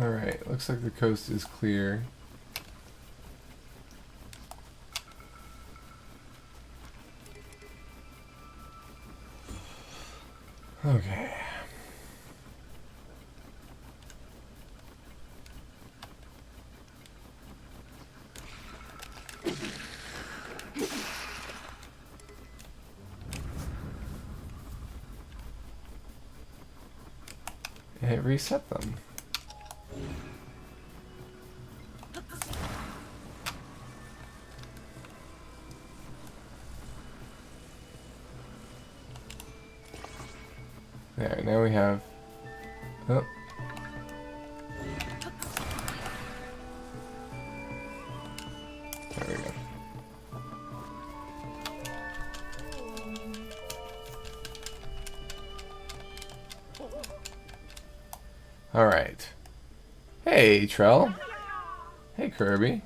[SPEAKER 1] Alright, looks like the coast is clear. Okay. It reset them. There, now we have... Oh. There we go. Alright. Hey, Trell. Hey, Kirby.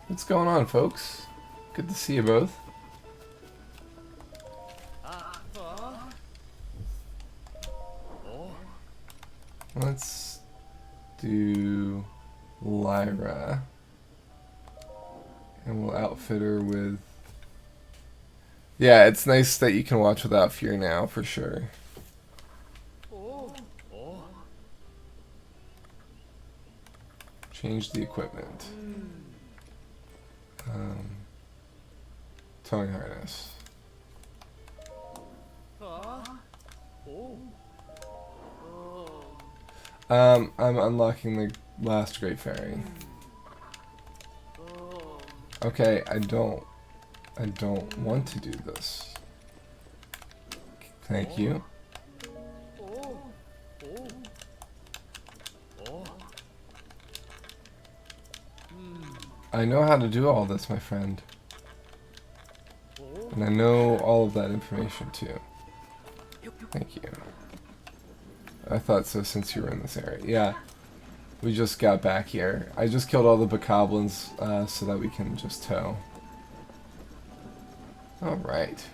[SPEAKER 1] What's going on, folks? Good to see you both. Let's do Lyra. And we'll outfit her with... Yeah, it's nice that you can watch without fear now, for sure. Change the equipment. Towing harness. I'm unlocking the last Great Fairy. Okay, I don't want to do this. Thank you. I know how to do all this, my friend. And I know all of that information too. Thank you. I thought so since you were in this area. Yeah. We just got back here. I just killed all the bokoblins so that we can just tow. Alright.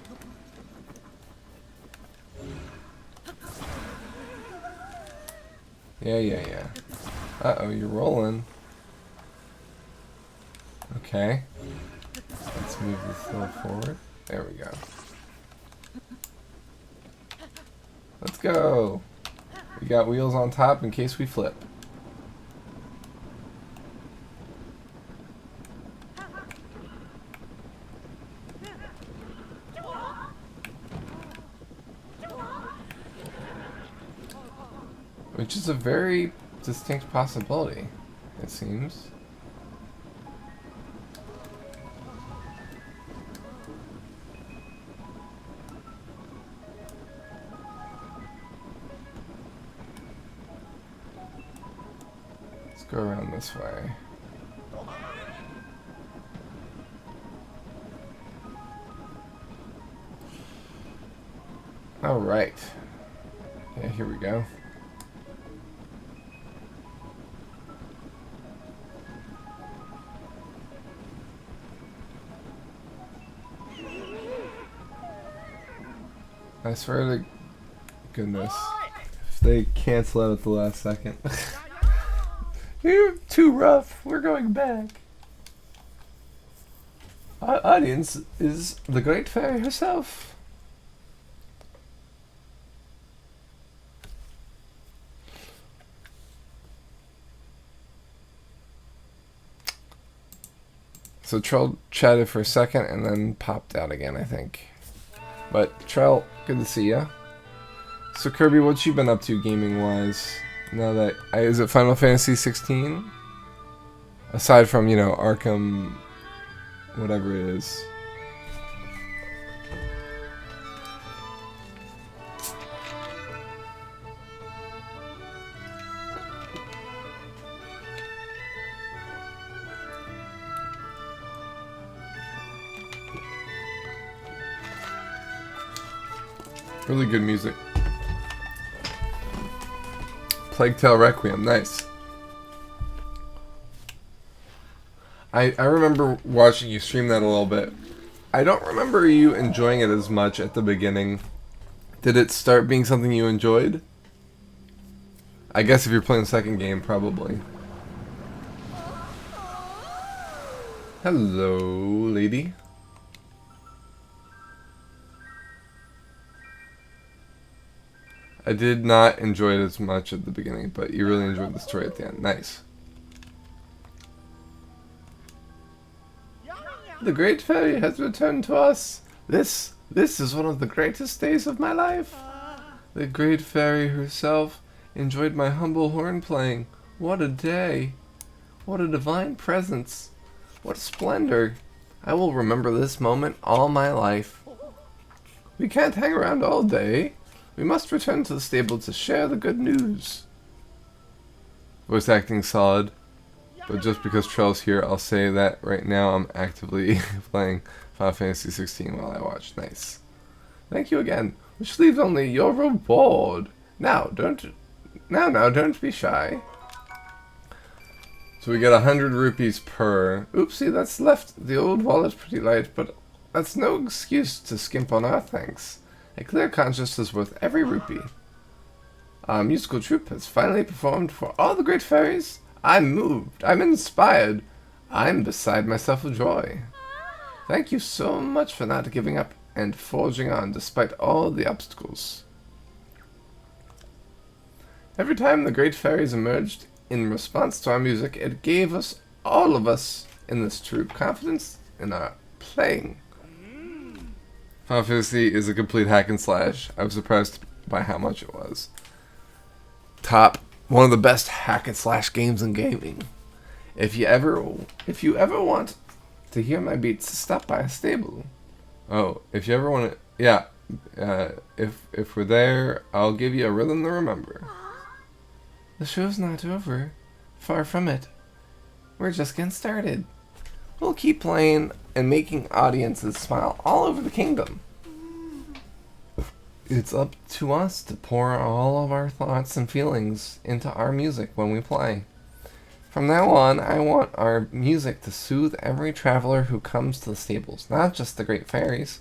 [SPEAKER 1] Yeah. Uh-oh, you're rolling. Okay. Let's move this little forward. There we go. Let's go! We got wheels on top in case we flip. Which is a very distinct possibility, it seems. Let's go around this way. All right. Yeah, here we go. I swear to goodness, if they cancel out at the last second. You're too rough. We're going back. Our audience is the Great Fairy herself. So Trell chatted for a second and then popped out again, I think. But Trell, good to see ya. So Kirby, what you been up to gaming-wise? Now that is it Final Fantasy 16? Aside from, you know, Arkham, whatever it is. Really good music. Plague Tale Requiem, nice. I remember watching you stream that a little bit. I don't remember you enjoying it as much at the beginning. Did it start being something you enjoyed? I guess if you're playing the second game, probably. Hello, lady. I did not enjoy it as much at the beginning, but you really enjoyed the story at the end. Nice. The Great Fairy has returned to us. This is one of the greatest days of my life. The Great Fairy herself enjoyed my humble horn playing. What a day. What a divine presence. What a splendor. I will remember this moment all my life. We can't hang around all day. We must return to the stable to share the good news. Voice acting solid. But just because Trell's here, I'll say that right now I'm actively playing Final Fantasy 16 while I watch. Nice. Thank you again. Which leaves only your reward. Now, don't be shy. So we get 100 rupees per. Oopsie, that's left the old wallet pretty light, but that's no excuse to skimp on our thanks. A clear conscience is worth every rupee. Our musical troupe has finally performed for all the great fairies. I'm moved. I'm inspired. I'm beside myself with joy. Thank you so much for not giving up and forging on despite all the obstacles. Every time the great fairies emerged in response to our music, it gave us, all of us in this troupe, confidence in our playing. Final Fantasy is a complete hack and slash. I was surprised by how much it was. One of the best hack and slash games in gaming. If you ever want to hear my beats, stop by a stable. Oh, if you ever want to, yeah. If we're there, I'll give you a rhythm to remember. The show's not over. Far from it. We're just getting started. We'll keep playing and making audiences smile all over the kingdom. It's up to us to pour all of our thoughts and feelings into our music when we play. From now on, I want our music to soothe every traveler who comes to the stables, not just the great fairies.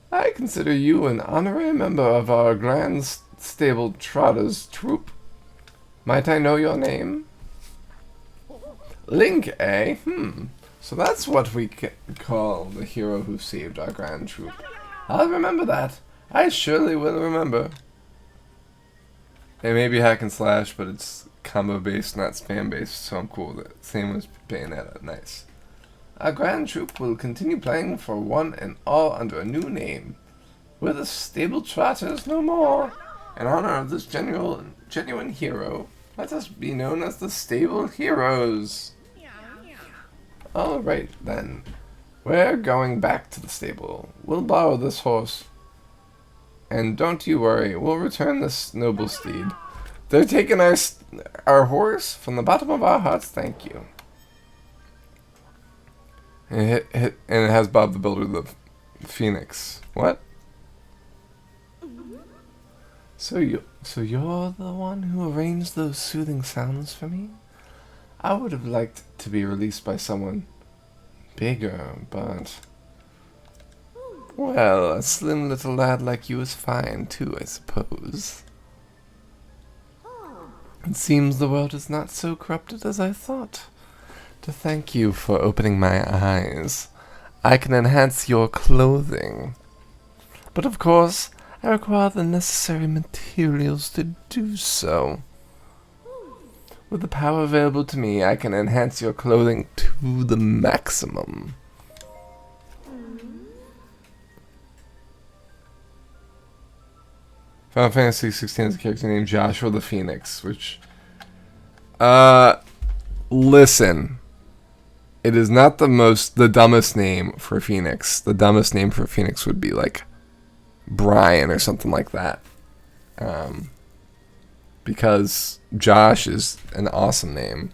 [SPEAKER 1] I consider you an honorary member of our Grand Stable Trotters troupe. Might I know your name? Link, eh? So that's what we call the hero who saved our grand troupe. I'll remember that. I surely will remember. It may be hack and slash, but it's combo based, not spam based, so I'm cool with it. Same as Bayonetta. Nice. Our grand troupe will continue playing for one and all under a new name. We're the Stable Trotters no more. In honor of this genuine hero, let us be known as the Stable Heroes. Alright then. We're going back to the stable. We'll borrow this horse. And don't you worry, we'll return this noble steed. They're taking our horse from the bottom of our hearts, thank you. And it has Bob the Builder the Phoenix. What? So you're the one who arranged those soothing sounds for me? I would have liked to be released by someone bigger, but... Well, a slim little lad like you is fine too, I suppose. It seems the world is not so corrupted as I thought. To thank you for opening my eyes, I can enhance your clothing. But of course, I require the necessary materials to do so. With the power available to me, I can enhance your clothing to the maximum. Final Fantasy 16 has a character named Joshua the Phoenix, which... listen. It is not the dumbest name for Phoenix. The dumbest name for Phoenix would be like Brian or something like that. Because Josh is an awesome name.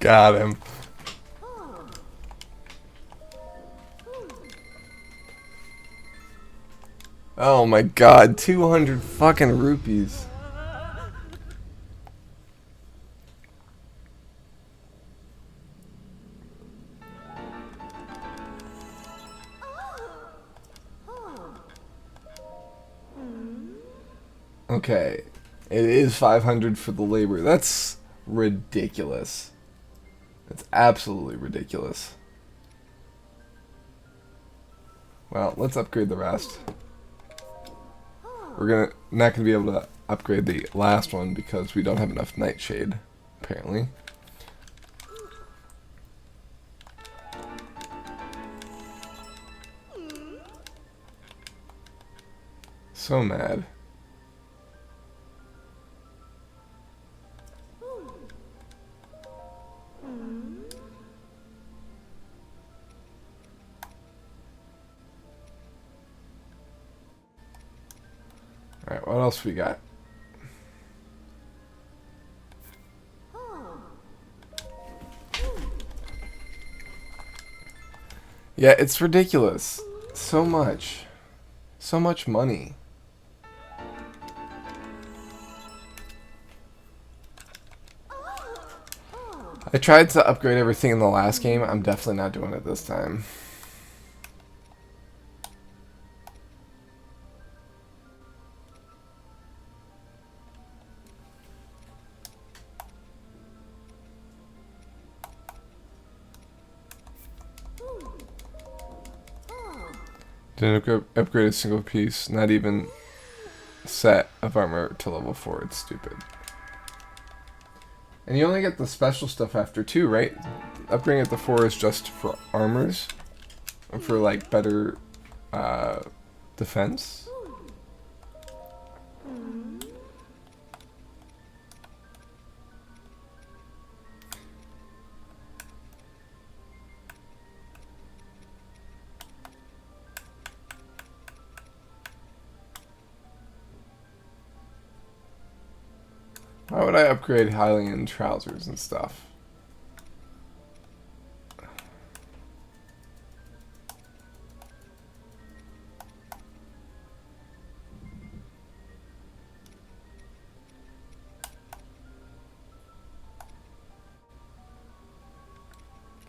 [SPEAKER 1] Got him. Oh my god, 200 fucking rupees. Okay, it is 500 for the labor. That's ridiculous. That's absolutely ridiculous. Well, let's upgrade the rest. We're not gonna be able to upgrade the last one because we don't have enough Nightshade, apparently. So mad. Alright, what else we got? Yeah, it's ridiculous. So much. So much money. I tried to upgrade everything in the last game. I'm definitely not doing it this time. Didn't upgrade a single piece, not even set of armor to level 4. It's stupid. And you only get the special stuff after 2, right? Upgrading it to 4 is just for armors? Or for, like, better defense? Why would I upgrade Hylian trousers and stuff?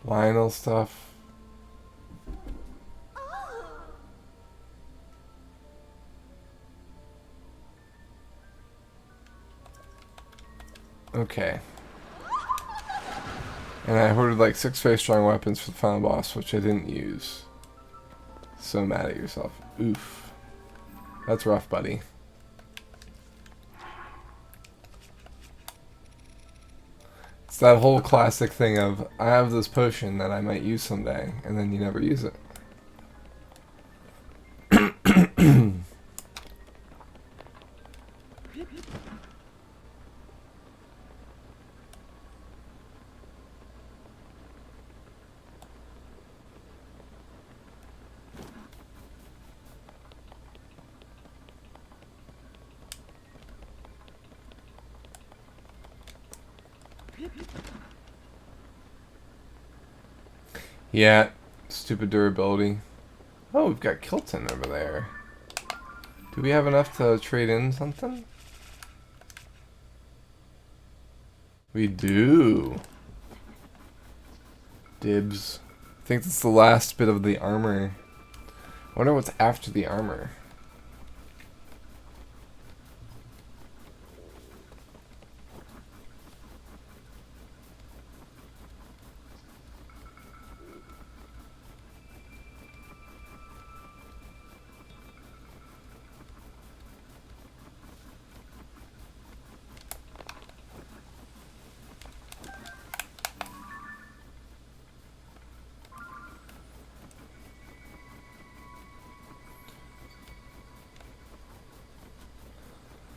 [SPEAKER 1] Lionel stuff. Okay. And I ordered like 6 very strong weapons for the final boss, which I didn't use. So mad at yourself. Oof. That's rough, buddy. It's that whole classic thing of, I have this potion that I might use someday, and then you never use it. Yeah, stupid durability. Oh, we've got Kilton over there. Do we have enough to trade in something? We do. Dibs. I think that's the last bit of the armor wonder what's after the armor.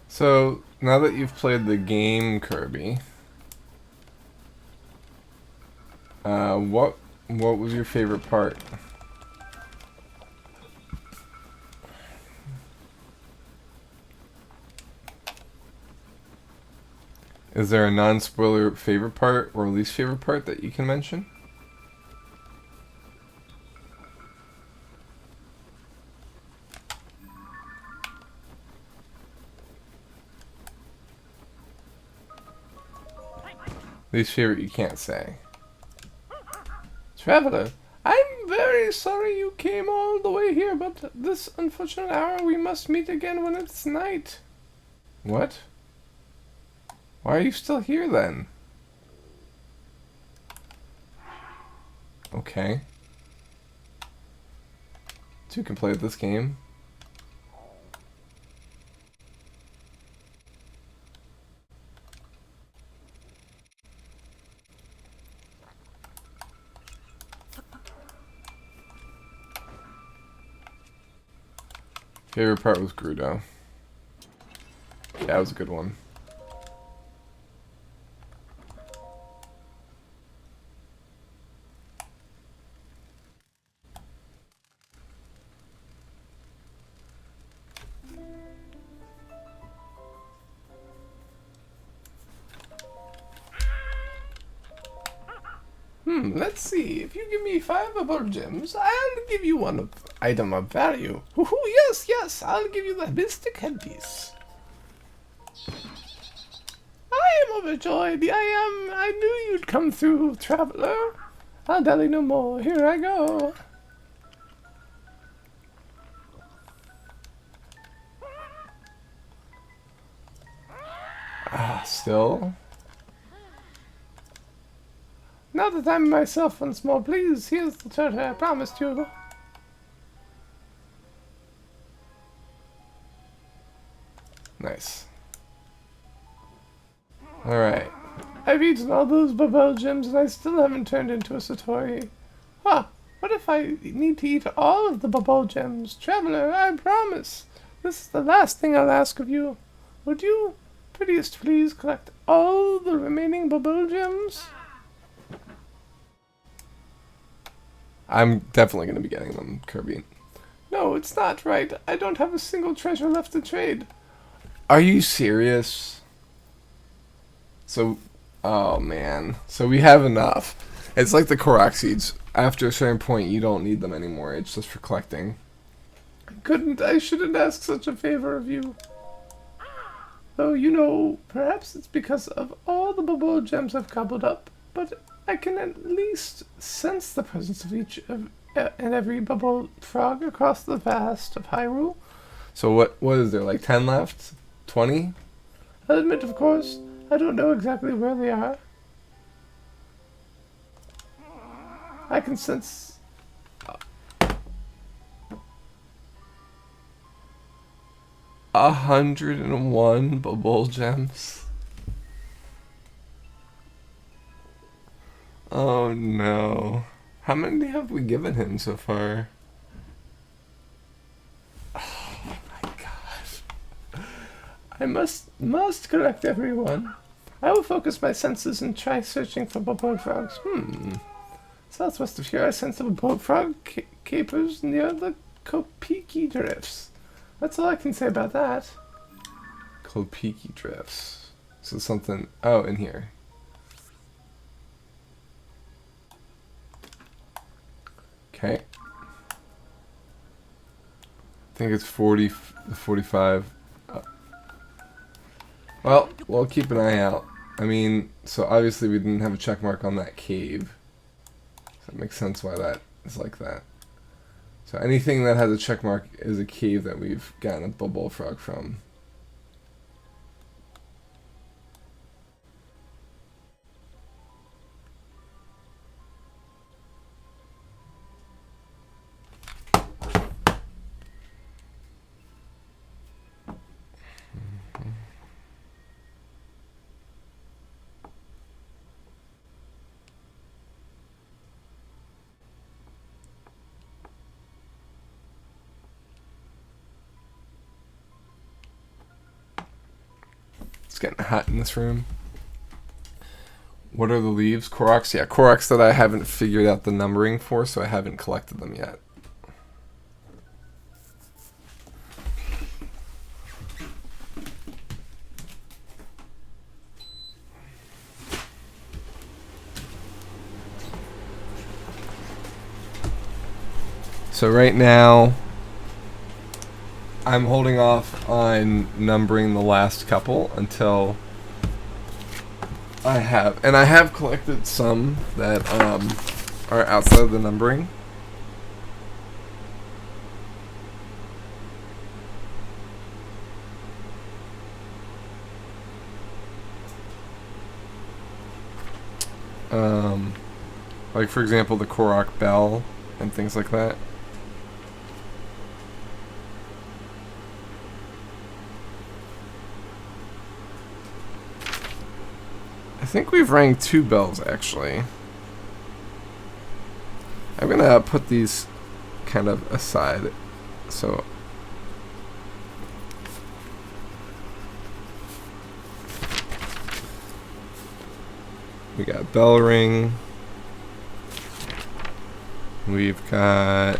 [SPEAKER 1] So, now that you've played the game, Kirby, what was your favorite part? Is there a non-spoiler favorite part or least favorite part that you can mention? Least favorite you can't say. Traveler, I'm very sorry you came all the way here, but this unfortunate hour we must meet again when it's night. What? Why are you still here then? Okay. So you can play this game? Favorite part was Grudo. Yeah, that was a good one. Let's see. If you give me 5 bubble gems, I'll give you one item of value. Yes, yes, I'll give you the mystic headpiece. I am overjoyed. I knew you'd come through, traveler. I'll dally no more. Here I go. Still? Now that I'm myself once more, please, here's the turtle I promised you. Nice. Alright. I've eaten all those bubble gems and I still haven't turned into a Satori. Huh, what if I need to eat all of the bubble gems? Traveler, I promise. This is the last thing I'll ask of you. Would you, prettiest please, collect all the remaining bubble gems? I'm definitely going to be getting them, Kirby. No, it's not right. I don't have a single treasure left to trade. Are you serious? So, oh man. So we have enough. It's like the Korok seeds. After a certain point, you don't need them anymore. It's just for collecting. I shouldn't ask such a favor of you. Though, you know, perhaps it's because of all the bubble gems I've gobbled up, but I can at least sense the presence of each and every bubble frog across the vast of Hyrule. So what is there, like 10 left? 20? I'll admit, of course, I don't know exactly where they are. I can sense... 101 bubble gems. Oh no. How many have we given him so far? Oh my gosh. I must collect everyone. I will focus my senses and try searching for bubble frogs. Southwest of here I sense a bubble frog capers near the Kopiki Drifts. That's all I can say about that. Kopiki Drifts. So something... Oh, in here. Okay. I think it's 45. Well, we'll keep an eye out. I mean, so obviously we didn't have a check mark on that cave. So it makes sense why that is like that. So anything that has a check mark is a cave that we've gotten a bullfrog from. It's getting hot in this room. What are the leaves? Koroks? Yeah, Koroks that I haven't figured out the numbering for, so I haven't collected them yet. So right now, I'm holding off on numbering the last couple until I have collected some that are outside of the numbering. Like for example, the Korok bell and things like that. I think we've rang 2 bells actually. I'm gonna put these kind of aside, so we got bell ring. We've got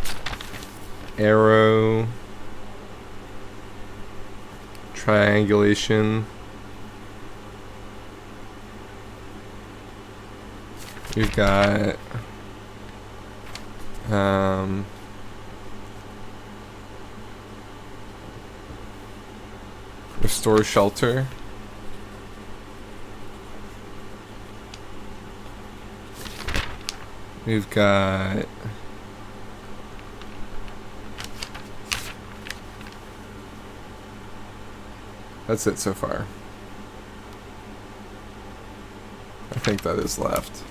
[SPEAKER 1] arrow, triangulation. We've got restore shelter. We've got that's it so far. I think that is left.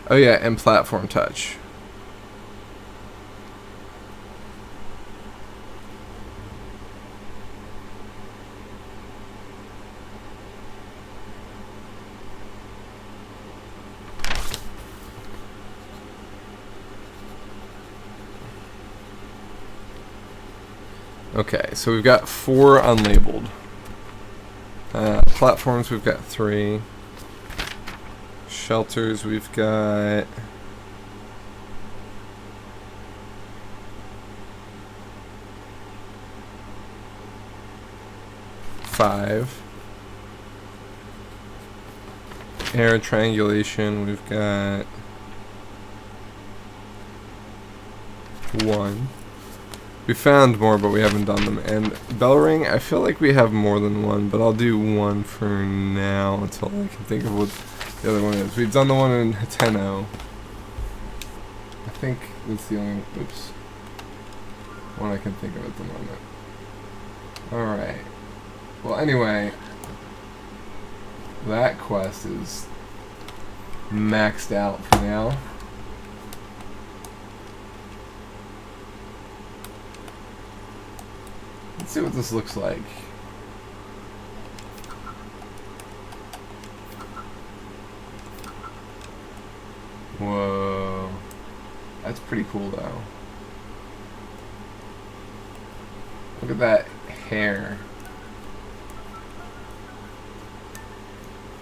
[SPEAKER 1] Oh yeah, and platform touch. Okay, so we've got 4 unlabeled. Platforms, we've got 3. Shelters, we've got 5. Air triangulation, we've got 1. We found more, but we haven't done them. And bell ring, I feel like we have more than 1, but I'll do 1 for now until I can think of what the other one is. We've done the one in Hateno. I think that's the only one I can think of at the moment. Alright. Well, anyway, that quest is maxed out for now. Let's see what this looks like. Whoa. That's pretty cool though. Look at that hair.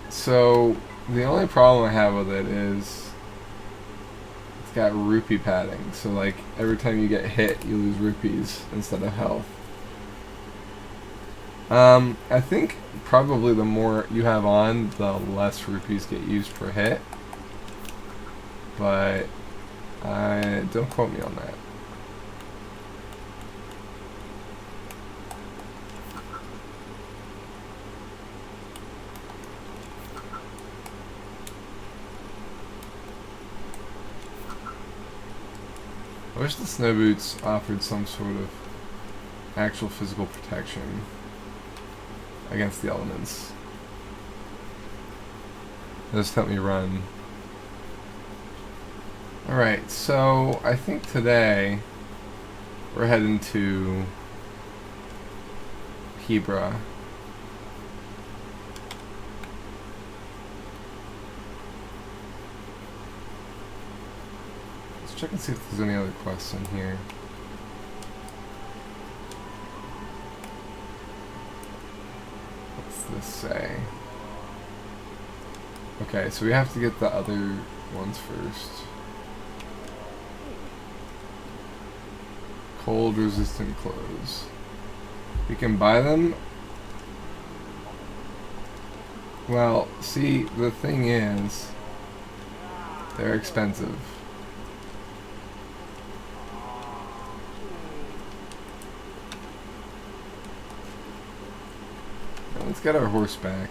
[SPEAKER 1] So, the only problem I have with it is it's got rupee padding. So like every time you get hit, you lose rupees instead of health. I think probably the more you have on, the less rupees get used per hit. But don't quote me on that. I wish the snow boots offered some sort of actual physical protection against the elements. Just help me run. Alright, so I think today we're heading to Hebra. Let's check and see if there's any other quests in here. What's this say? Okay, so we have to get the other ones first. Cold resistant clothes. We can buy them. Well, see, the thing is, they're expensive. Now, let's get our horse back.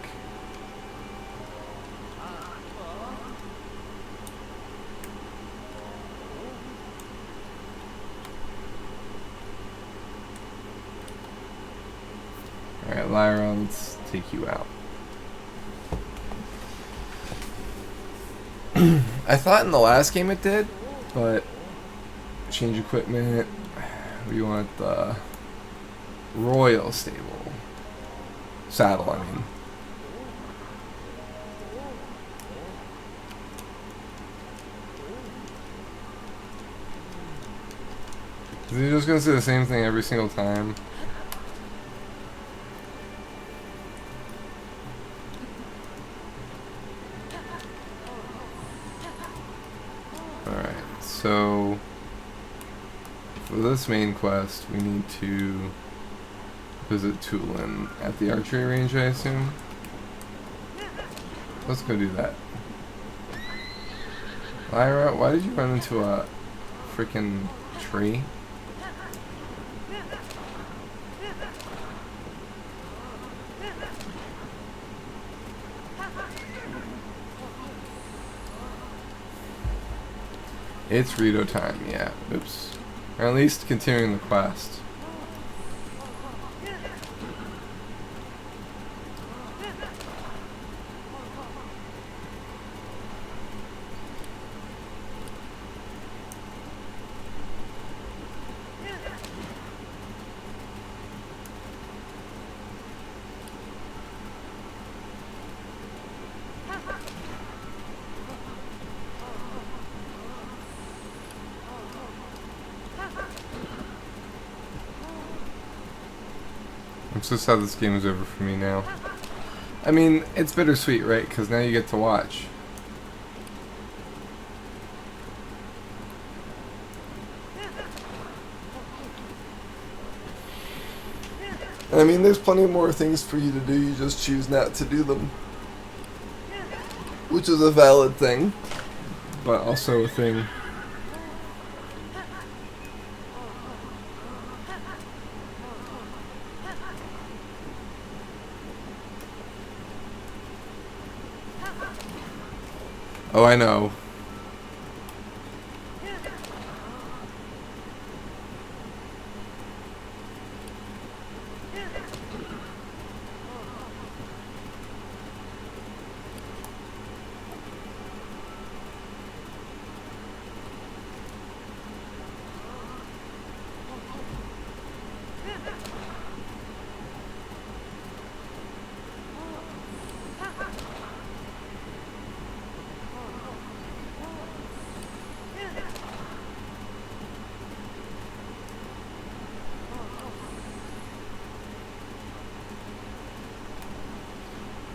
[SPEAKER 1] Alright, Lyra, let's take you out. I thought in the last game it did, but change equipment. We want the Royal Stable. Saddle, I mean. Is he just gonna say the same thing every single time? So, for this main quest, we need to visit Tulin at the archery range, I assume? Let's go do that. Lyra, why did you run into a freaking tree? It's Rito time, yeah. Oops. Or at least continuing the quest. I'm so sad this game is over for me now. I mean, it's bittersweet, right? Because now you get to watch. I mean, there's plenty more things for you to do, you just choose not to do them. Which is a valid thing, but also a thing. Oh, I know.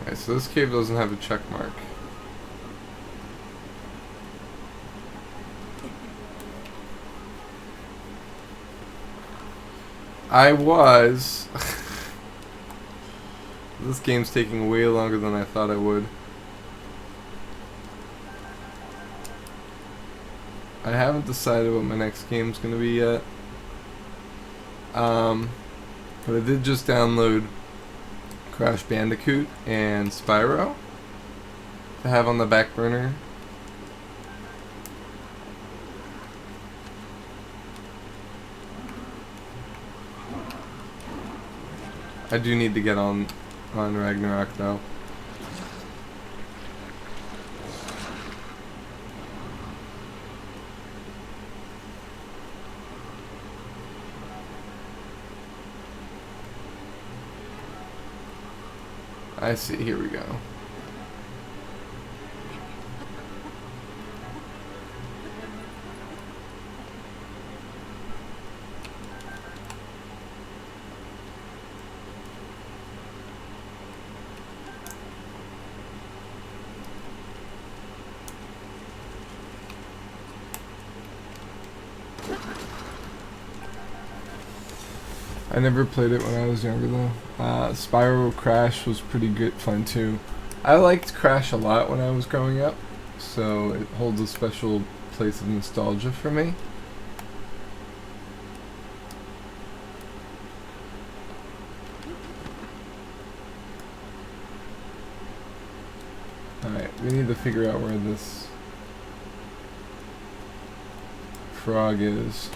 [SPEAKER 1] Okay, so this cave doesn't have a check mark. This game's taking way longer than I thought it would. I haven't decided what my next game's gonna be yet. But I did just download Crash Bandicoot and Spyro to have on the back burner. I do need to get on Ragnarok though. I see, here we go. I never played it when I was younger though. Spyro Crash was pretty good fun too. I liked Crash a lot when I was growing up, so it holds a special place of nostalgia for me. Alright, we need to figure out where this frog is.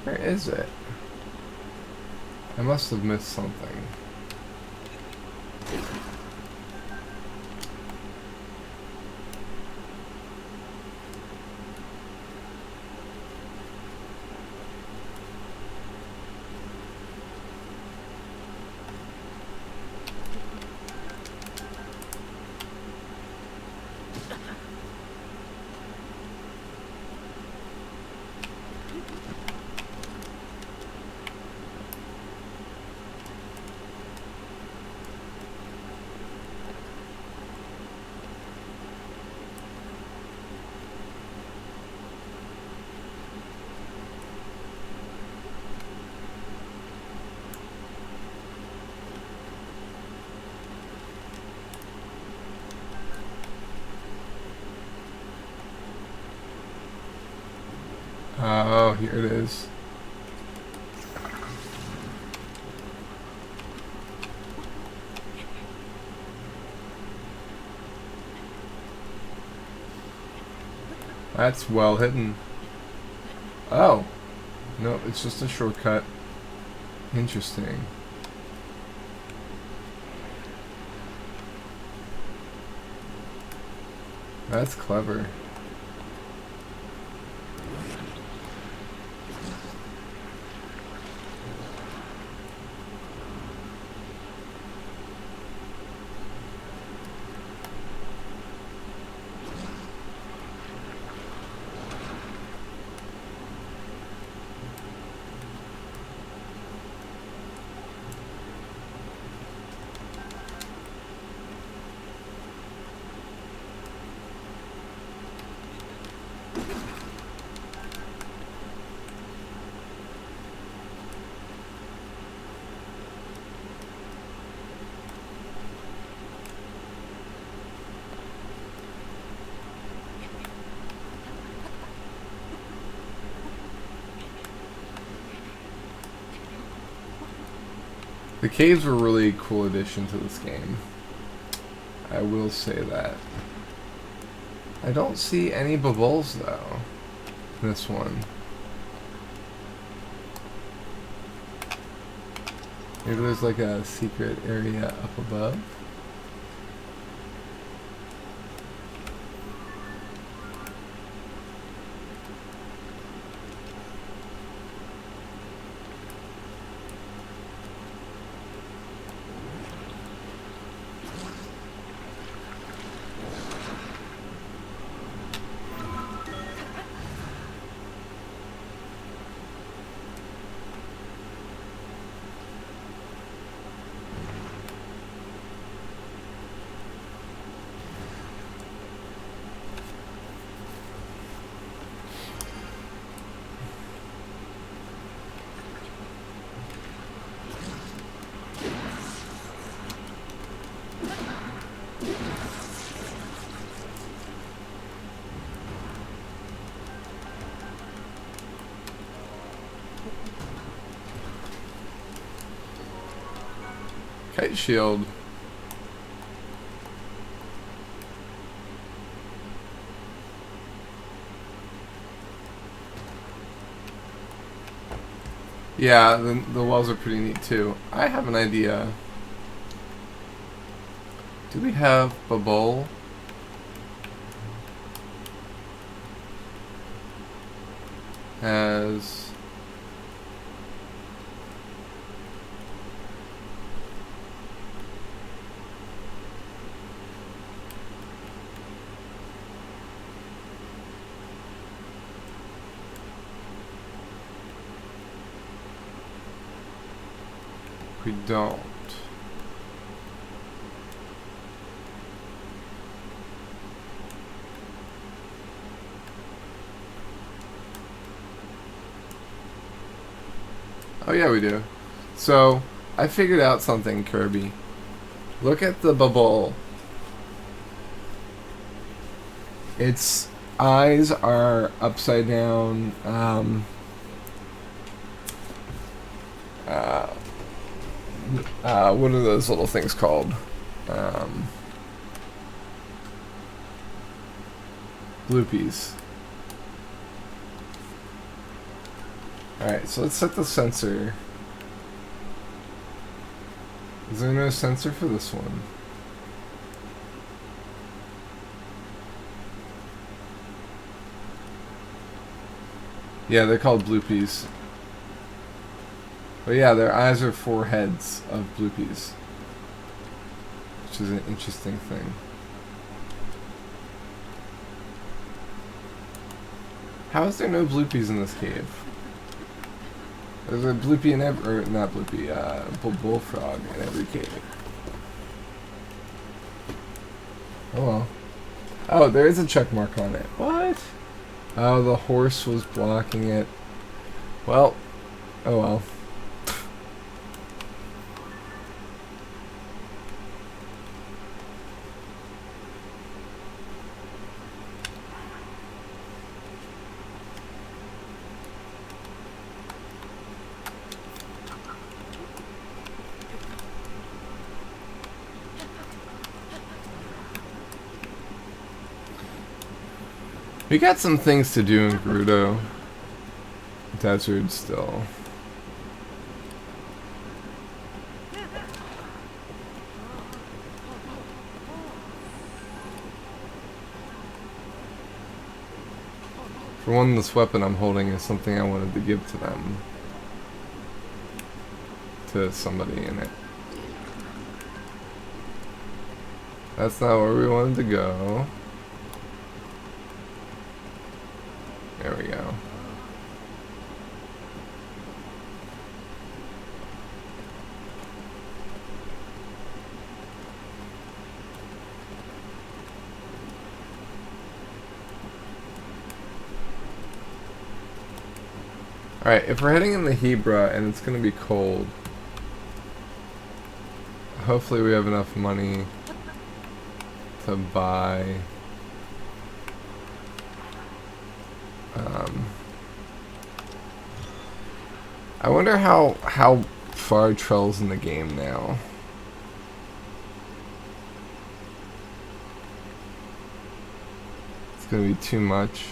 [SPEAKER 1] Where is it? I must have missed something. Oh, here it is. That's well hidden. Oh. No, it's just a shortcut. Interesting. That's clever. The caves were a really cool addition to this game. I will say that. I don't see any bubbles though. In this one. Maybe there's like a secret area up above. Kite shield. Yeah, the walls are pretty neat too. I have an idea. Do we have a bowl? As we don't. Oh yeah, we do. So, I figured out something, Kirby. Look at the bubble. Its eyes are upside down. What are those little things called? Bloopies. Alright, so let's set the sensor. Is there no sensor for this one? Yeah, they're called bloopies. But yeah, their eyes are 4 heads of bloopies. Which is an interesting thing. How is there no bloopies in this cave? There's a bloopy in every, or not bloopy, bullfrog in every cave. Oh well. Oh, there is a check mark on it. What? Oh, the horse was blocking it. Well, oh well. We got some things to do in Gerudo Desert still. For one, this weapon I'm holding is something I wanted to give to them. To somebody in it. That's not where we wanted to go. There we go. Alright, if we're heading in the Hebra and it's gonna be cold, hopefully we have enough money to buy I wonder how far Trell's in the game now. It's gonna be too much.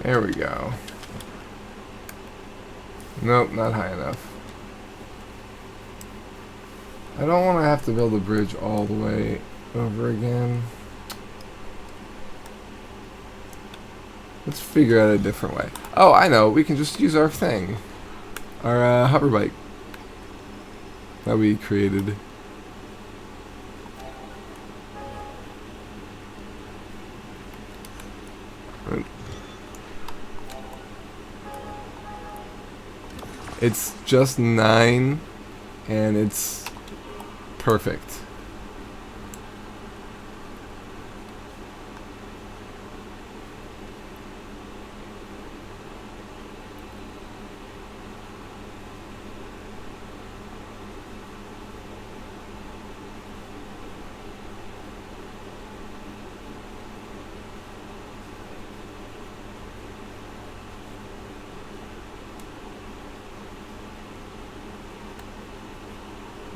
[SPEAKER 1] There we go. Nope, not high enough. I don't want to have to build a bridge all the way over again. Let's figure out a different way. Oh, I know. We can just use our thing. Our hover bike that we created. It's just 9, and it's perfect.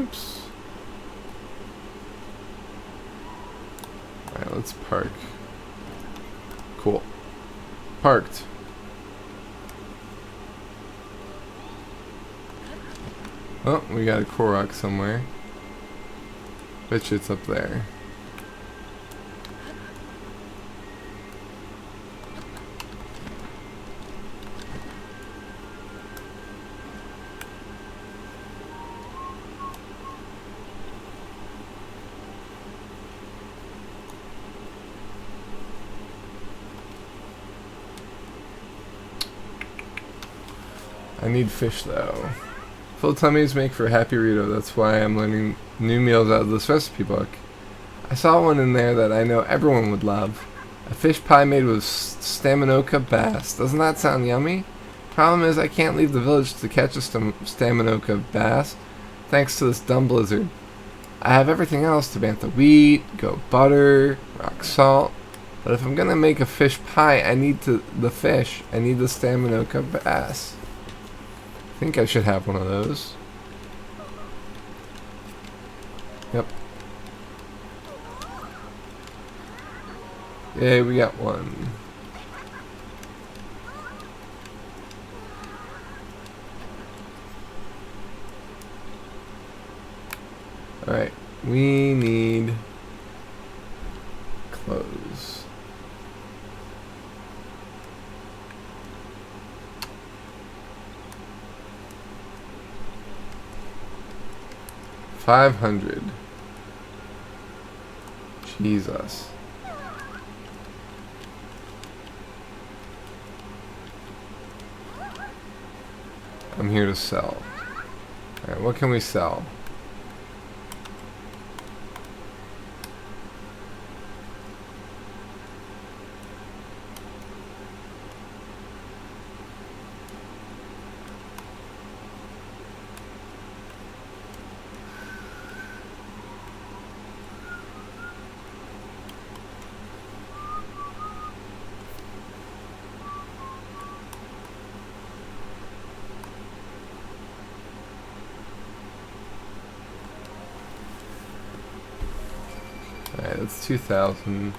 [SPEAKER 1] Oops. Alright, let's park. Cool. Parked. Oh, we got a Korok somewhere. Bet you it's up there. I need fish though. Full tummies make for a happy Rito. That's why I'm learning new meals out of this recipe book. I saw one in there that I know everyone would love. A fish pie made with Staminoka bass. Doesn't that sound yummy? Problem is I can't leave the village to catch a Staminoka bass, thanks to this dumb blizzard. I have everything else to bantha wheat, goat butter, rock salt. But if I'm gonna make a fish pie, I need the fish. I need the Staminoka bass. I think I should have one of those. Yep. Yay, we got one. Alright, we need clothes. $500. Jesus. I'm here to sell. Alright, what can we sell? Alright, that's 2,000.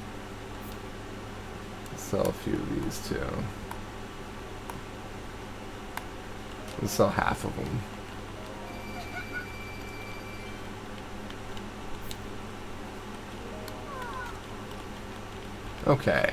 [SPEAKER 1] Let's sell a few of these too. Let's sell half of them. Okay.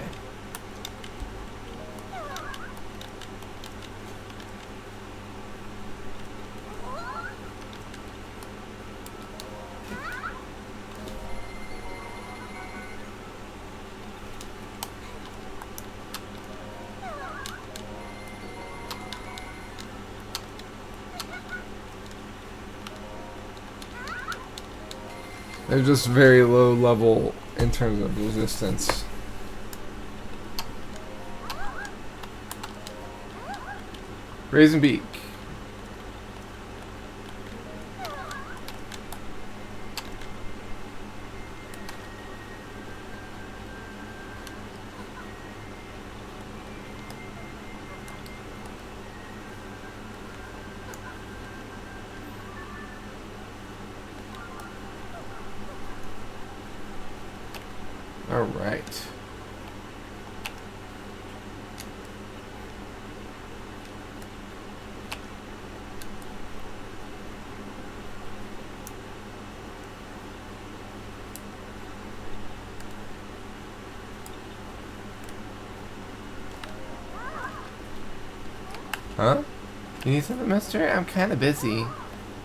[SPEAKER 1] They're just very low level in terms of resistance. Raisin beak. All right. Huh? You need something, mister? I'm kinda busy.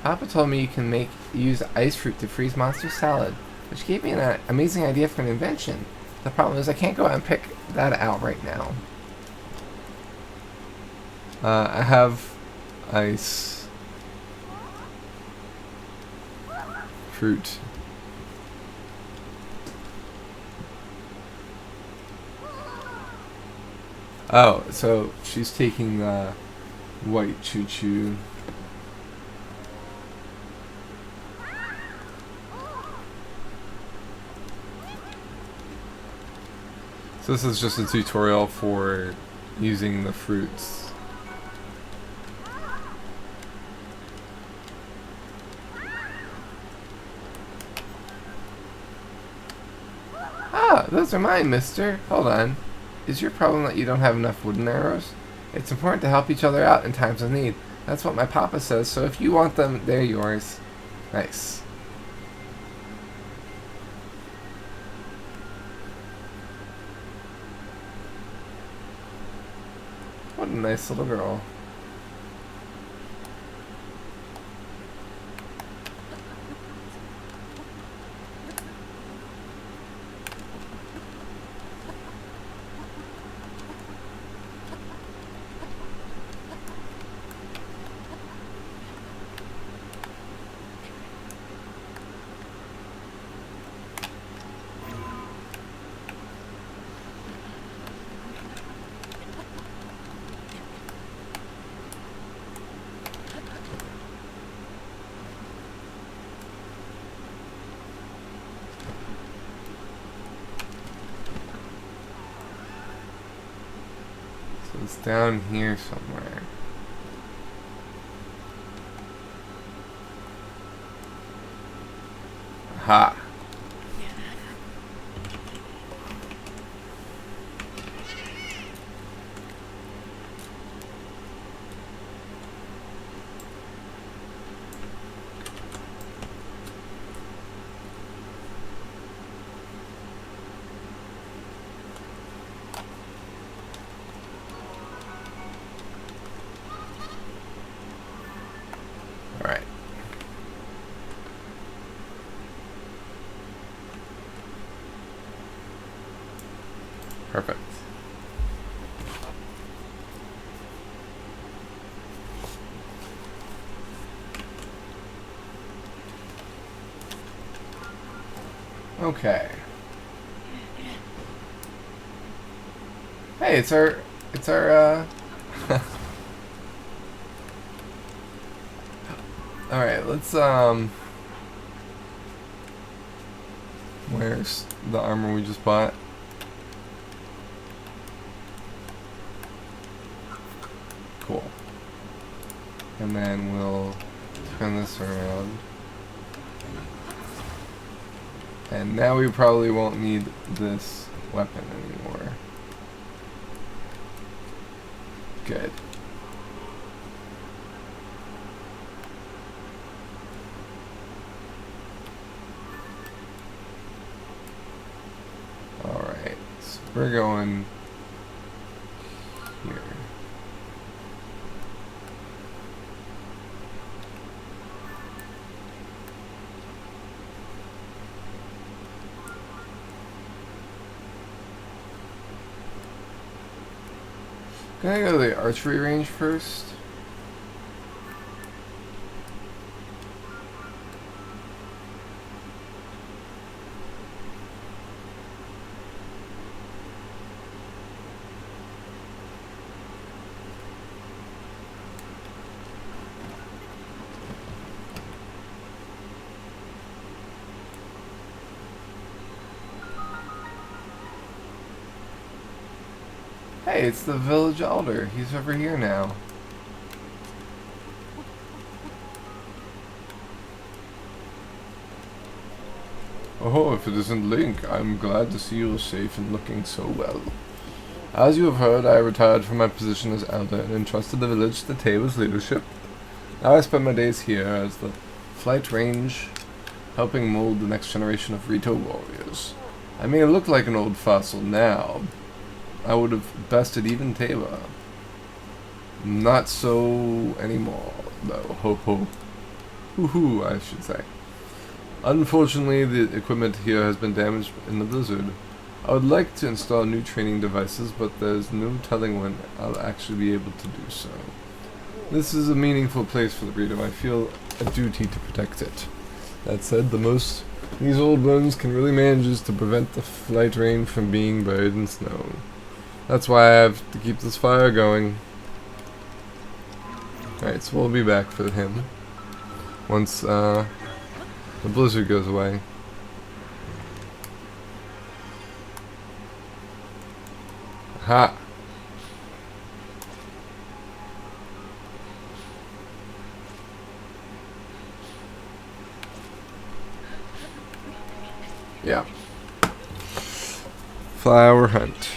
[SPEAKER 1] Papa told me you can use ice fruit to freeze monster salad, which gave me an amazing idea for an invention. The problem is I can't go out and pick that out right now. I have ice. fruit. Oh, so she's taking the white choo-choo. So this is just a tutorial for using the fruits. Ah, those are mine, mister. Hold on. Is your problem that you don't have enough wooden arrows? It's important to help each other out in times of need. That's what my papa says, so if you want them, they're yours. Nice. What a nice little girl. It's down here somewhere. Aha! Alright. Perfect. Okay. Hey, it's our Alright, let's where's the armor we just bought? Cool. And then we'll turn this around. And now we probably won't need this weapon anymore. Good. Alright, so we're going here. Can I go to the archery range first? Hey, it's the village elder. He's over here now. Oh, if it isn't Link, I'm glad to see you safe and looking so well. As you have heard, I retired from my position as elder and entrusted the village to Taba's leadership. Now I spend my days here as the flight range, helping mold the next generation of Rito warriors. I may look like an old fossil now. I would have bested even Taba. Not so anymore, though. Ho ho. Hoo hoo, I should say. Unfortunately, the equipment here has been damaged in the blizzard. I would like to install new training devices, but there's no telling when I'll actually be able to do so. This is a meaningful place for the Rito. I feel a duty to protect it. That said, the most these old bones can really manage is to prevent the flight rain from being buried in snow. That's why I have to keep this fire going. Alright, so we'll be back for him once the blizzard goes away. Ha! Yeah. Flower hunt.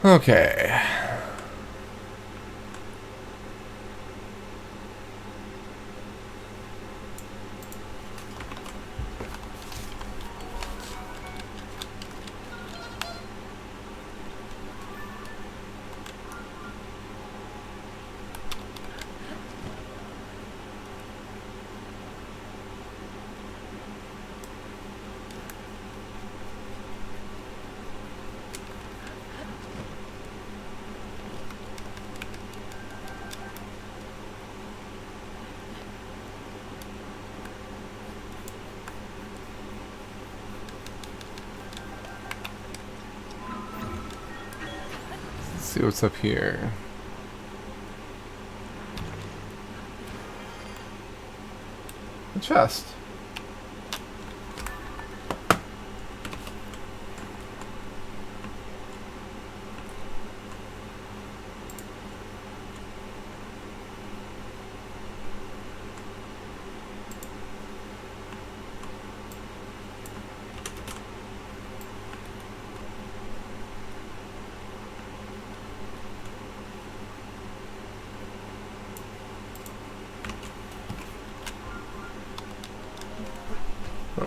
[SPEAKER 1] Okay. Let's see what's up here. A chest.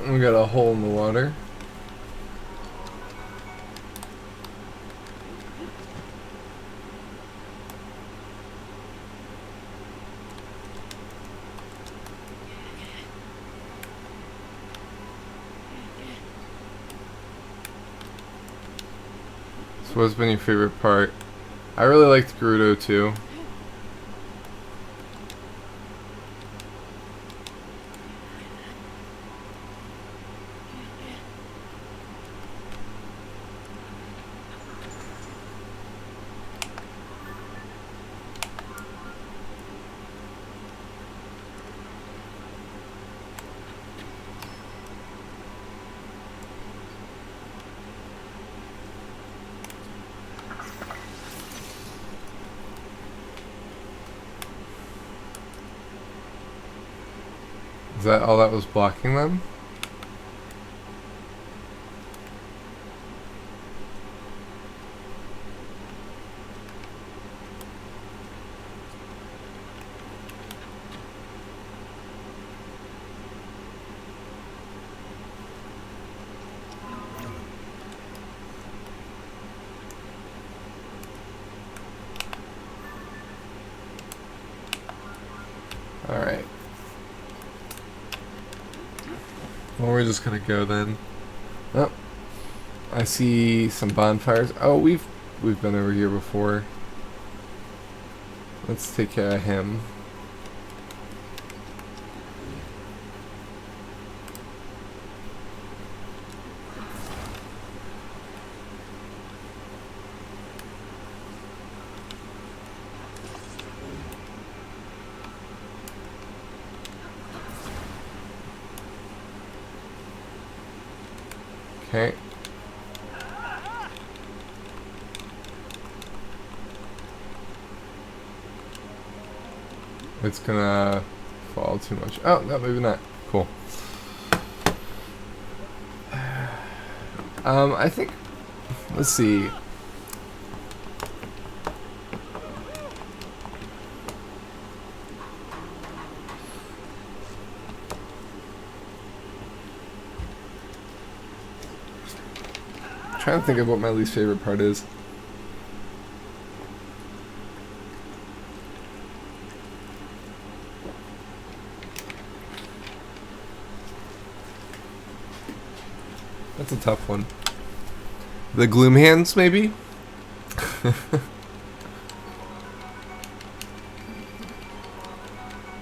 [SPEAKER 1] We got a hole in the water. So what's been your favorite part? I really liked Gerudo too. Is that all that was blocking them? Alright. Well, we're just gonna go then. Oh, I see some bonfires. Oh, we've been over here before. Let's take care of him. Okay. It's gonna fall too much. Oh, no, maybe not. Cool. I think, let's see. Trying to think of what my least favorite part is. That's a tough one. The Gloom Hands, maybe?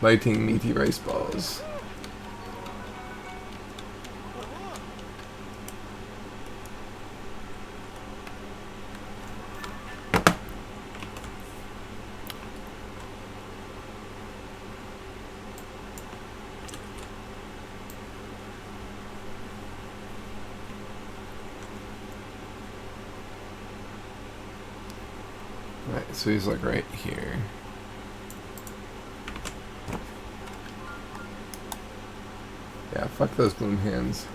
[SPEAKER 1] Biting meaty rice balls. Right, so he's like right here. Yeah, fuck those Gloom Hands.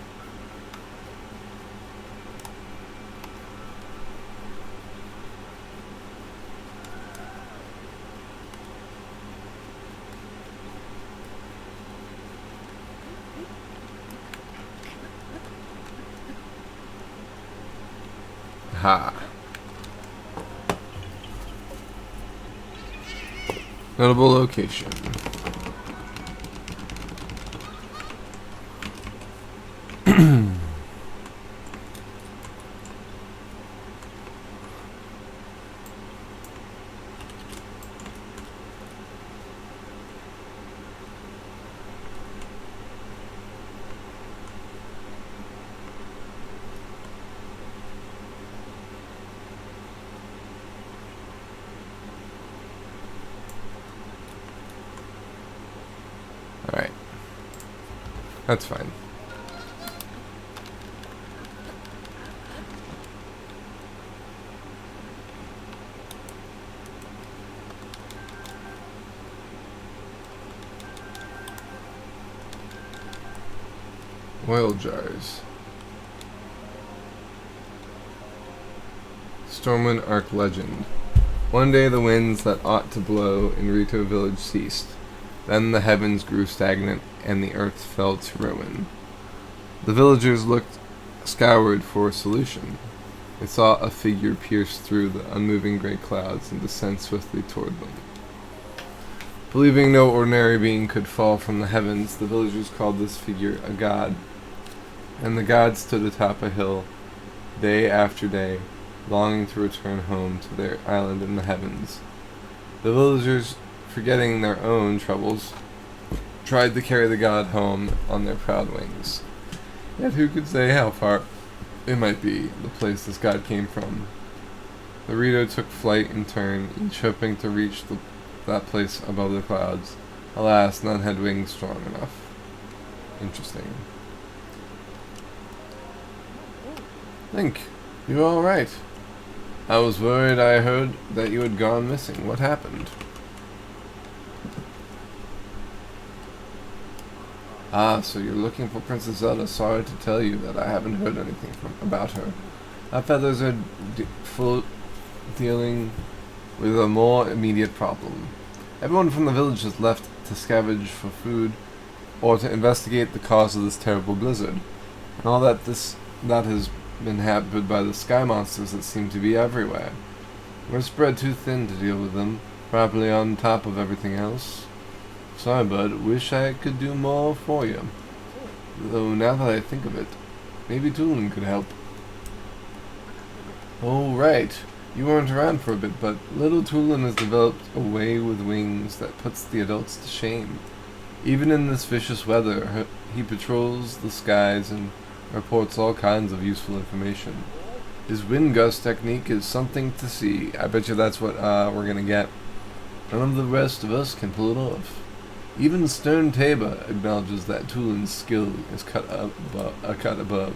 [SPEAKER 1] Ha. Notable location. Alright. That's fine. Oil jars. Stormwind Arc legend. One day the winds that ought to blow in Rito village ceased. Then the heavens grew stagnant, and the earth fell to ruin. The villagers looked skyward for a solution. They saw a figure pierce through the unmoving gray clouds and descend swiftly toward them. Believing no ordinary being could fall from the heavens, the villagers called this figure a god. And the god stood atop a hill, day after day, longing to return home to their island in the heavens. The villagers, forgetting their own troubles, tried to carry the god home on their proud wings. Yet who could say how far it might be, the place this god came from? The Rito took flight in turn, each hoping to reach that place above the clouds. Alas, none had wings strong enough. Interesting. Link, you're alright. I was worried. I heard that you had gone missing. What happened? Ah, so you're looking for Princess Zelda. Sorry to tell you that I haven't heard anything about her. Our feathers are dealing with a more immediate problem. Everyone from the village has left to scavenge for food or to investigate the cause of this terrible blizzard. And all that has been hampered by the sky monsters that seem to be everywhere. We're spread too thin to deal with them, probably on top of everything else. Sorry, bud. Wish I could do more for you. Though now that I think of it, maybe Tulin could help. Oh, right. You weren't around for a bit, but little Tulin has developed a way with wings that puts the adults to shame. Even in this vicious weather, he patrols the skies and reports all kinds of useful information. His wind gust technique is something to see. I bet you that's what we're gonna get. None of the rest of us can pull it off. Even Stern Taba acknowledges that Tulin's skill is a cut above.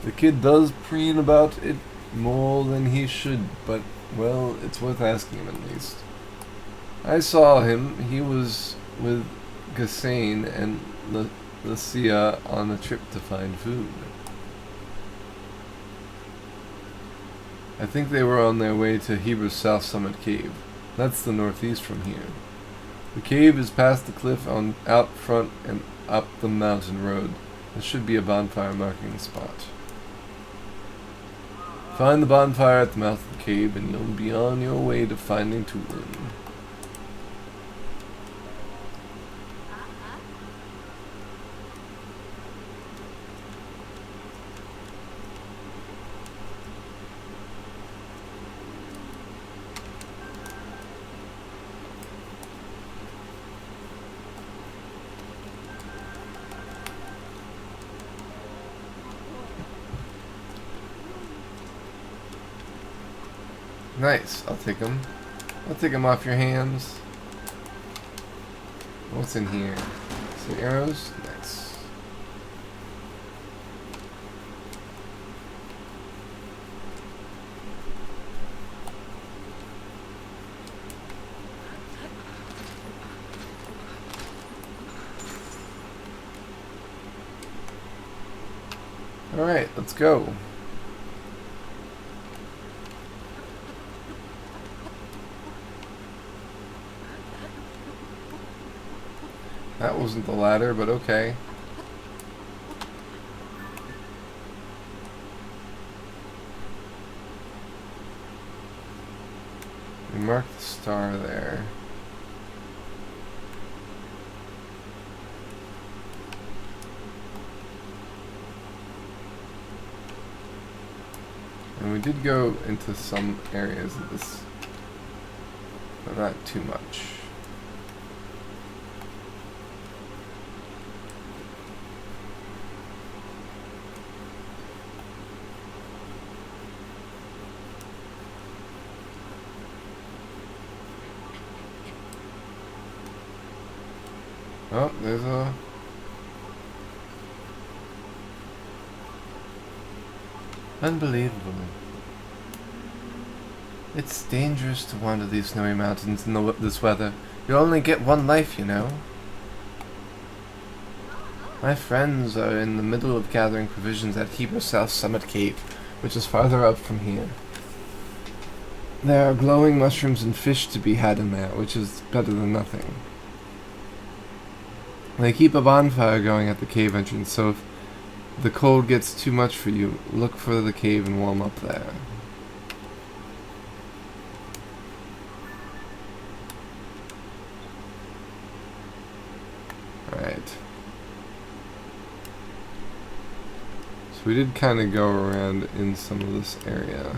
[SPEAKER 1] The kid does preen about it more than he should, but, well, it's worth asking him at least. I saw him. He was with Gassane and Lucia on a trip to find food. I think they were on their way to Heber's South Summit Cave. That's the northeast from here. The cave is past the cliff out front and up the mountain road. There should be a bonfire marking the spot. Find the bonfire at the mouth of the cave and you'll be on your way to finding Tulin. Nice. I'll take them. I'll take them off your hands. What's in here? Some arrows? Nice. Alright, let's go. That wasn't the ladder, but okay. We marked the star there. And we did go into some areas of this, but not too much. Oh, there's a... Unbelievable. It's dangerous to wander these snowy mountains in this weather. You only get one life, you know. My friends are in the middle of gathering provisions at Heber South Summit Cave, which is farther up from here. There are glowing mushrooms and fish to be had in there, which is better than nothing. They keep a bonfire going at the cave entrance, so if the cold gets too much for you, look for the cave and warm up there. Alright. So we did kind of go around in some of this area.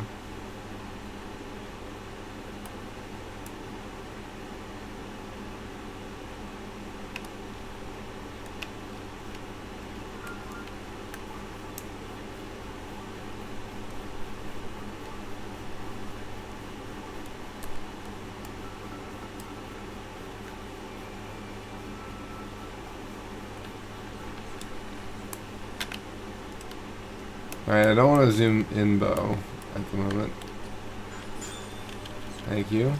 [SPEAKER 1] Alright, I don't want to zoom in bow at the moment. Thank you.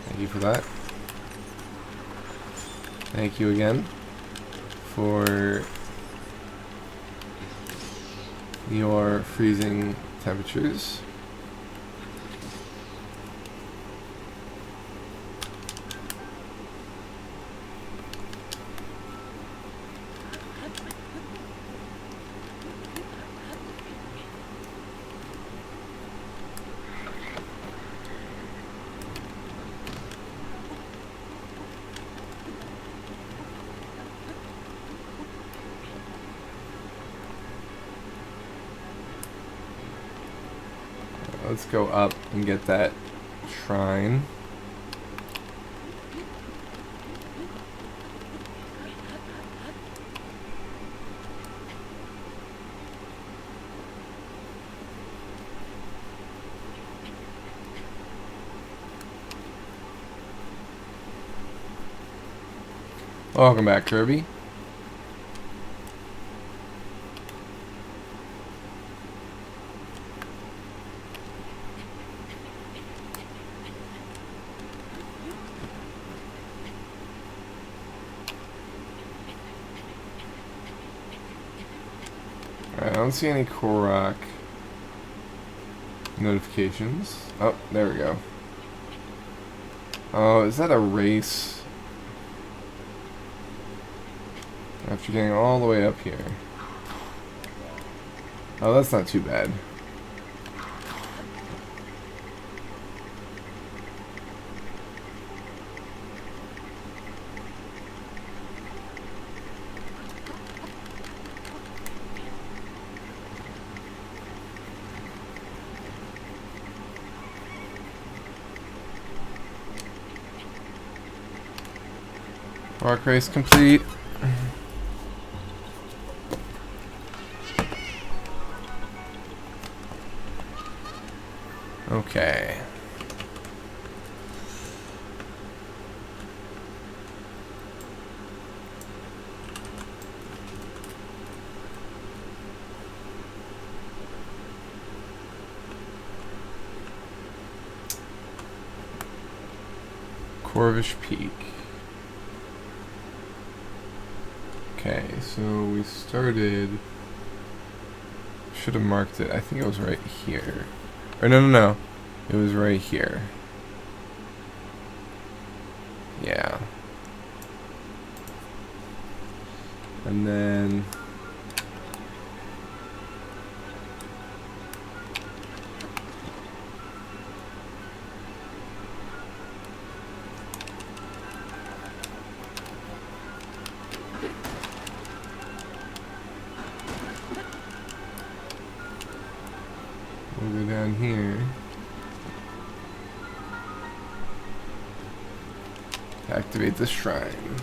[SPEAKER 1] Thank you for that. Thank you again for your freezing temperatures. Let's go up and get that shrine. Welcome back, Kirby. Alright, I don't see any Korok notifications. Oh, there we go. Oh, is that a race? After getting all the way up here. Oh, that's not too bad. Arc race complete. Okay. Corvish Peak. Okay, so we started... Should have marked it. I think it was right here. Or no. It was right here. Yeah. And then... we'll go down here. Activate the shrine.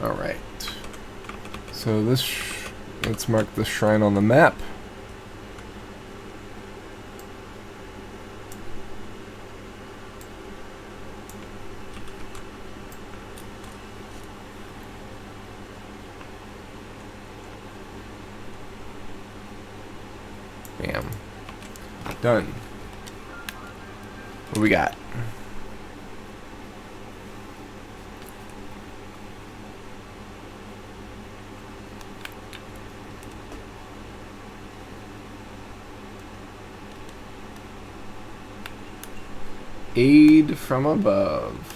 [SPEAKER 1] Alright. So this... let's mark the shrine on the map. Bam. Done. What we got? Aid from above.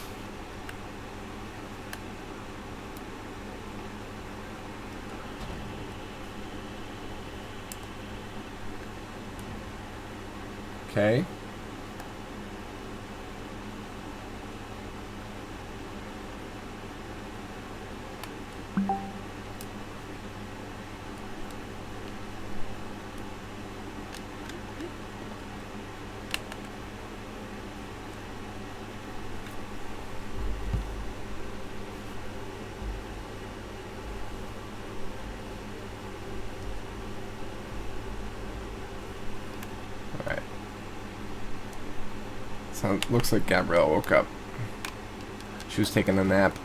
[SPEAKER 1] Okay. So it looks like Gabrielle woke up. She was taking a nap.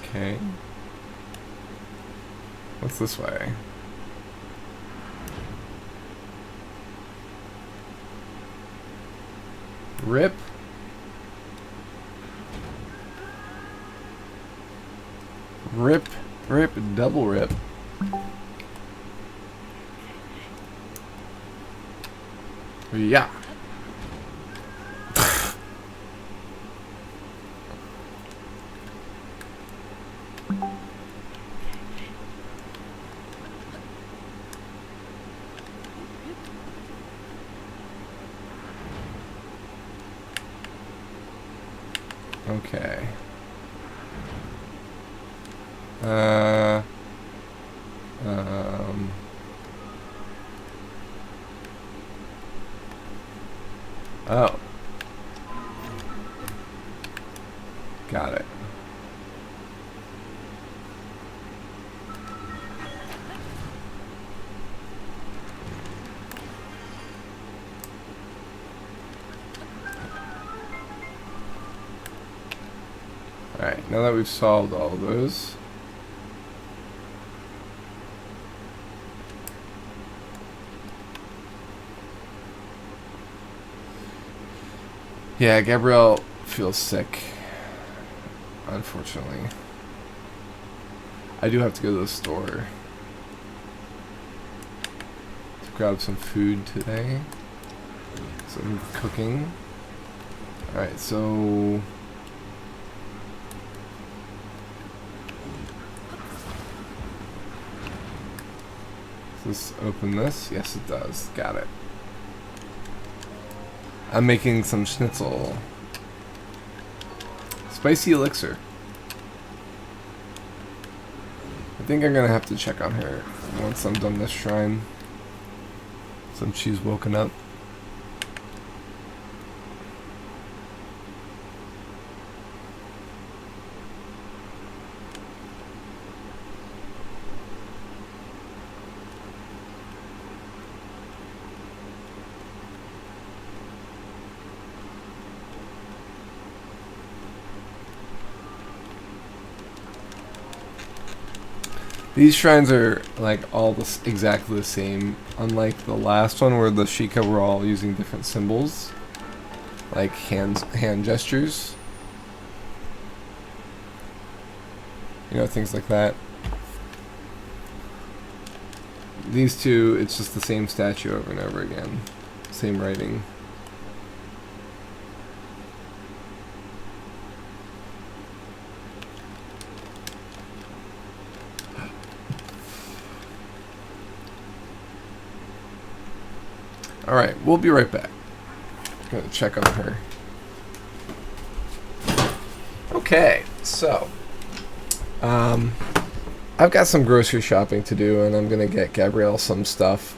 [SPEAKER 1] Okay. What's this way? Rip. Rip. Rip. Double rip. Yeah. Okay. Oh. Got it. Alright, now that we've solved all those, yeah, Gabrielle feels sick, unfortunately. I do have to go to the store to grab some food today. Some cooking. Alright, so... does this open this? Yes, it does. Got it. I'm making some schnitzel. Spicy elixir. I think I'm gonna have to check on her once I'm done this shrine, since she's woken up. These shrines are like all exactly the same, unlike the last one where the Sheikah were all using different symbols, like hand gestures. You know, things like that. These two, it's just the same statue over and over again. Same writing. Alright, we'll be right back. Gonna check on her. Okay, so I've got some grocery shopping to do, and I'm gonna get Gabrielle some stuff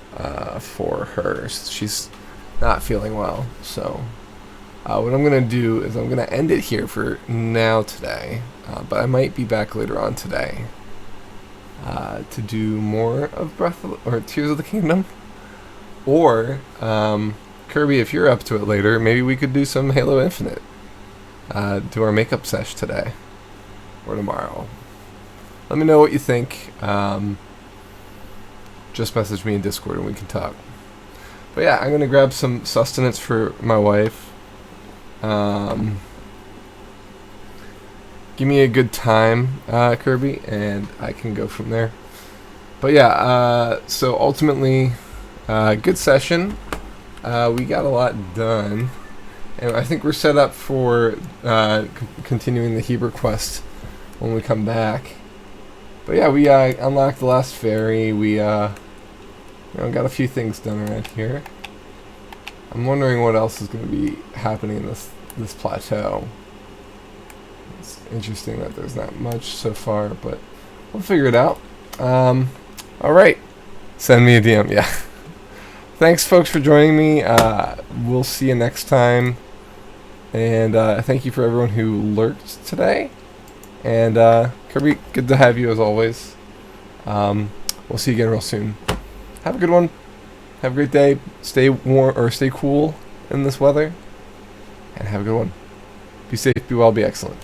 [SPEAKER 1] for her. She's not feeling well, so what I'm gonna do is I'm gonna end it here for now today, but I might be back later on today to do more of Tears of the Kingdom, or Kirby, if you're up to it later, maybe we could do some Halo Infinite. Do our makeup sesh today or tomorrow. Let me know what you think. Just message me in Discord and we can talk. But yeah, I'm gonna grab some sustenance for my wife. Give me a good time, Kirby, and I can go from there. But yeah, so ultimately, good session. We got a lot done, and I think we're set up for continuing the Heber quest when we come back. But yeah, we unlocked the last ferry. We got a few things done around here. I'm wondering what else is going to be happening in this plateau. It's interesting that there's not much so far, but we'll figure it out. All right, send me a DM. Yeah. Thanks, folks, for joining me. We'll see you next time. And thank you for everyone who lurked today. And Kirby, good to have you as always. We'll see you again real soon. Have a good one. Have a great day. Stay warm or stay cool in this weather. And have a good one. Be safe, be well, be excellent.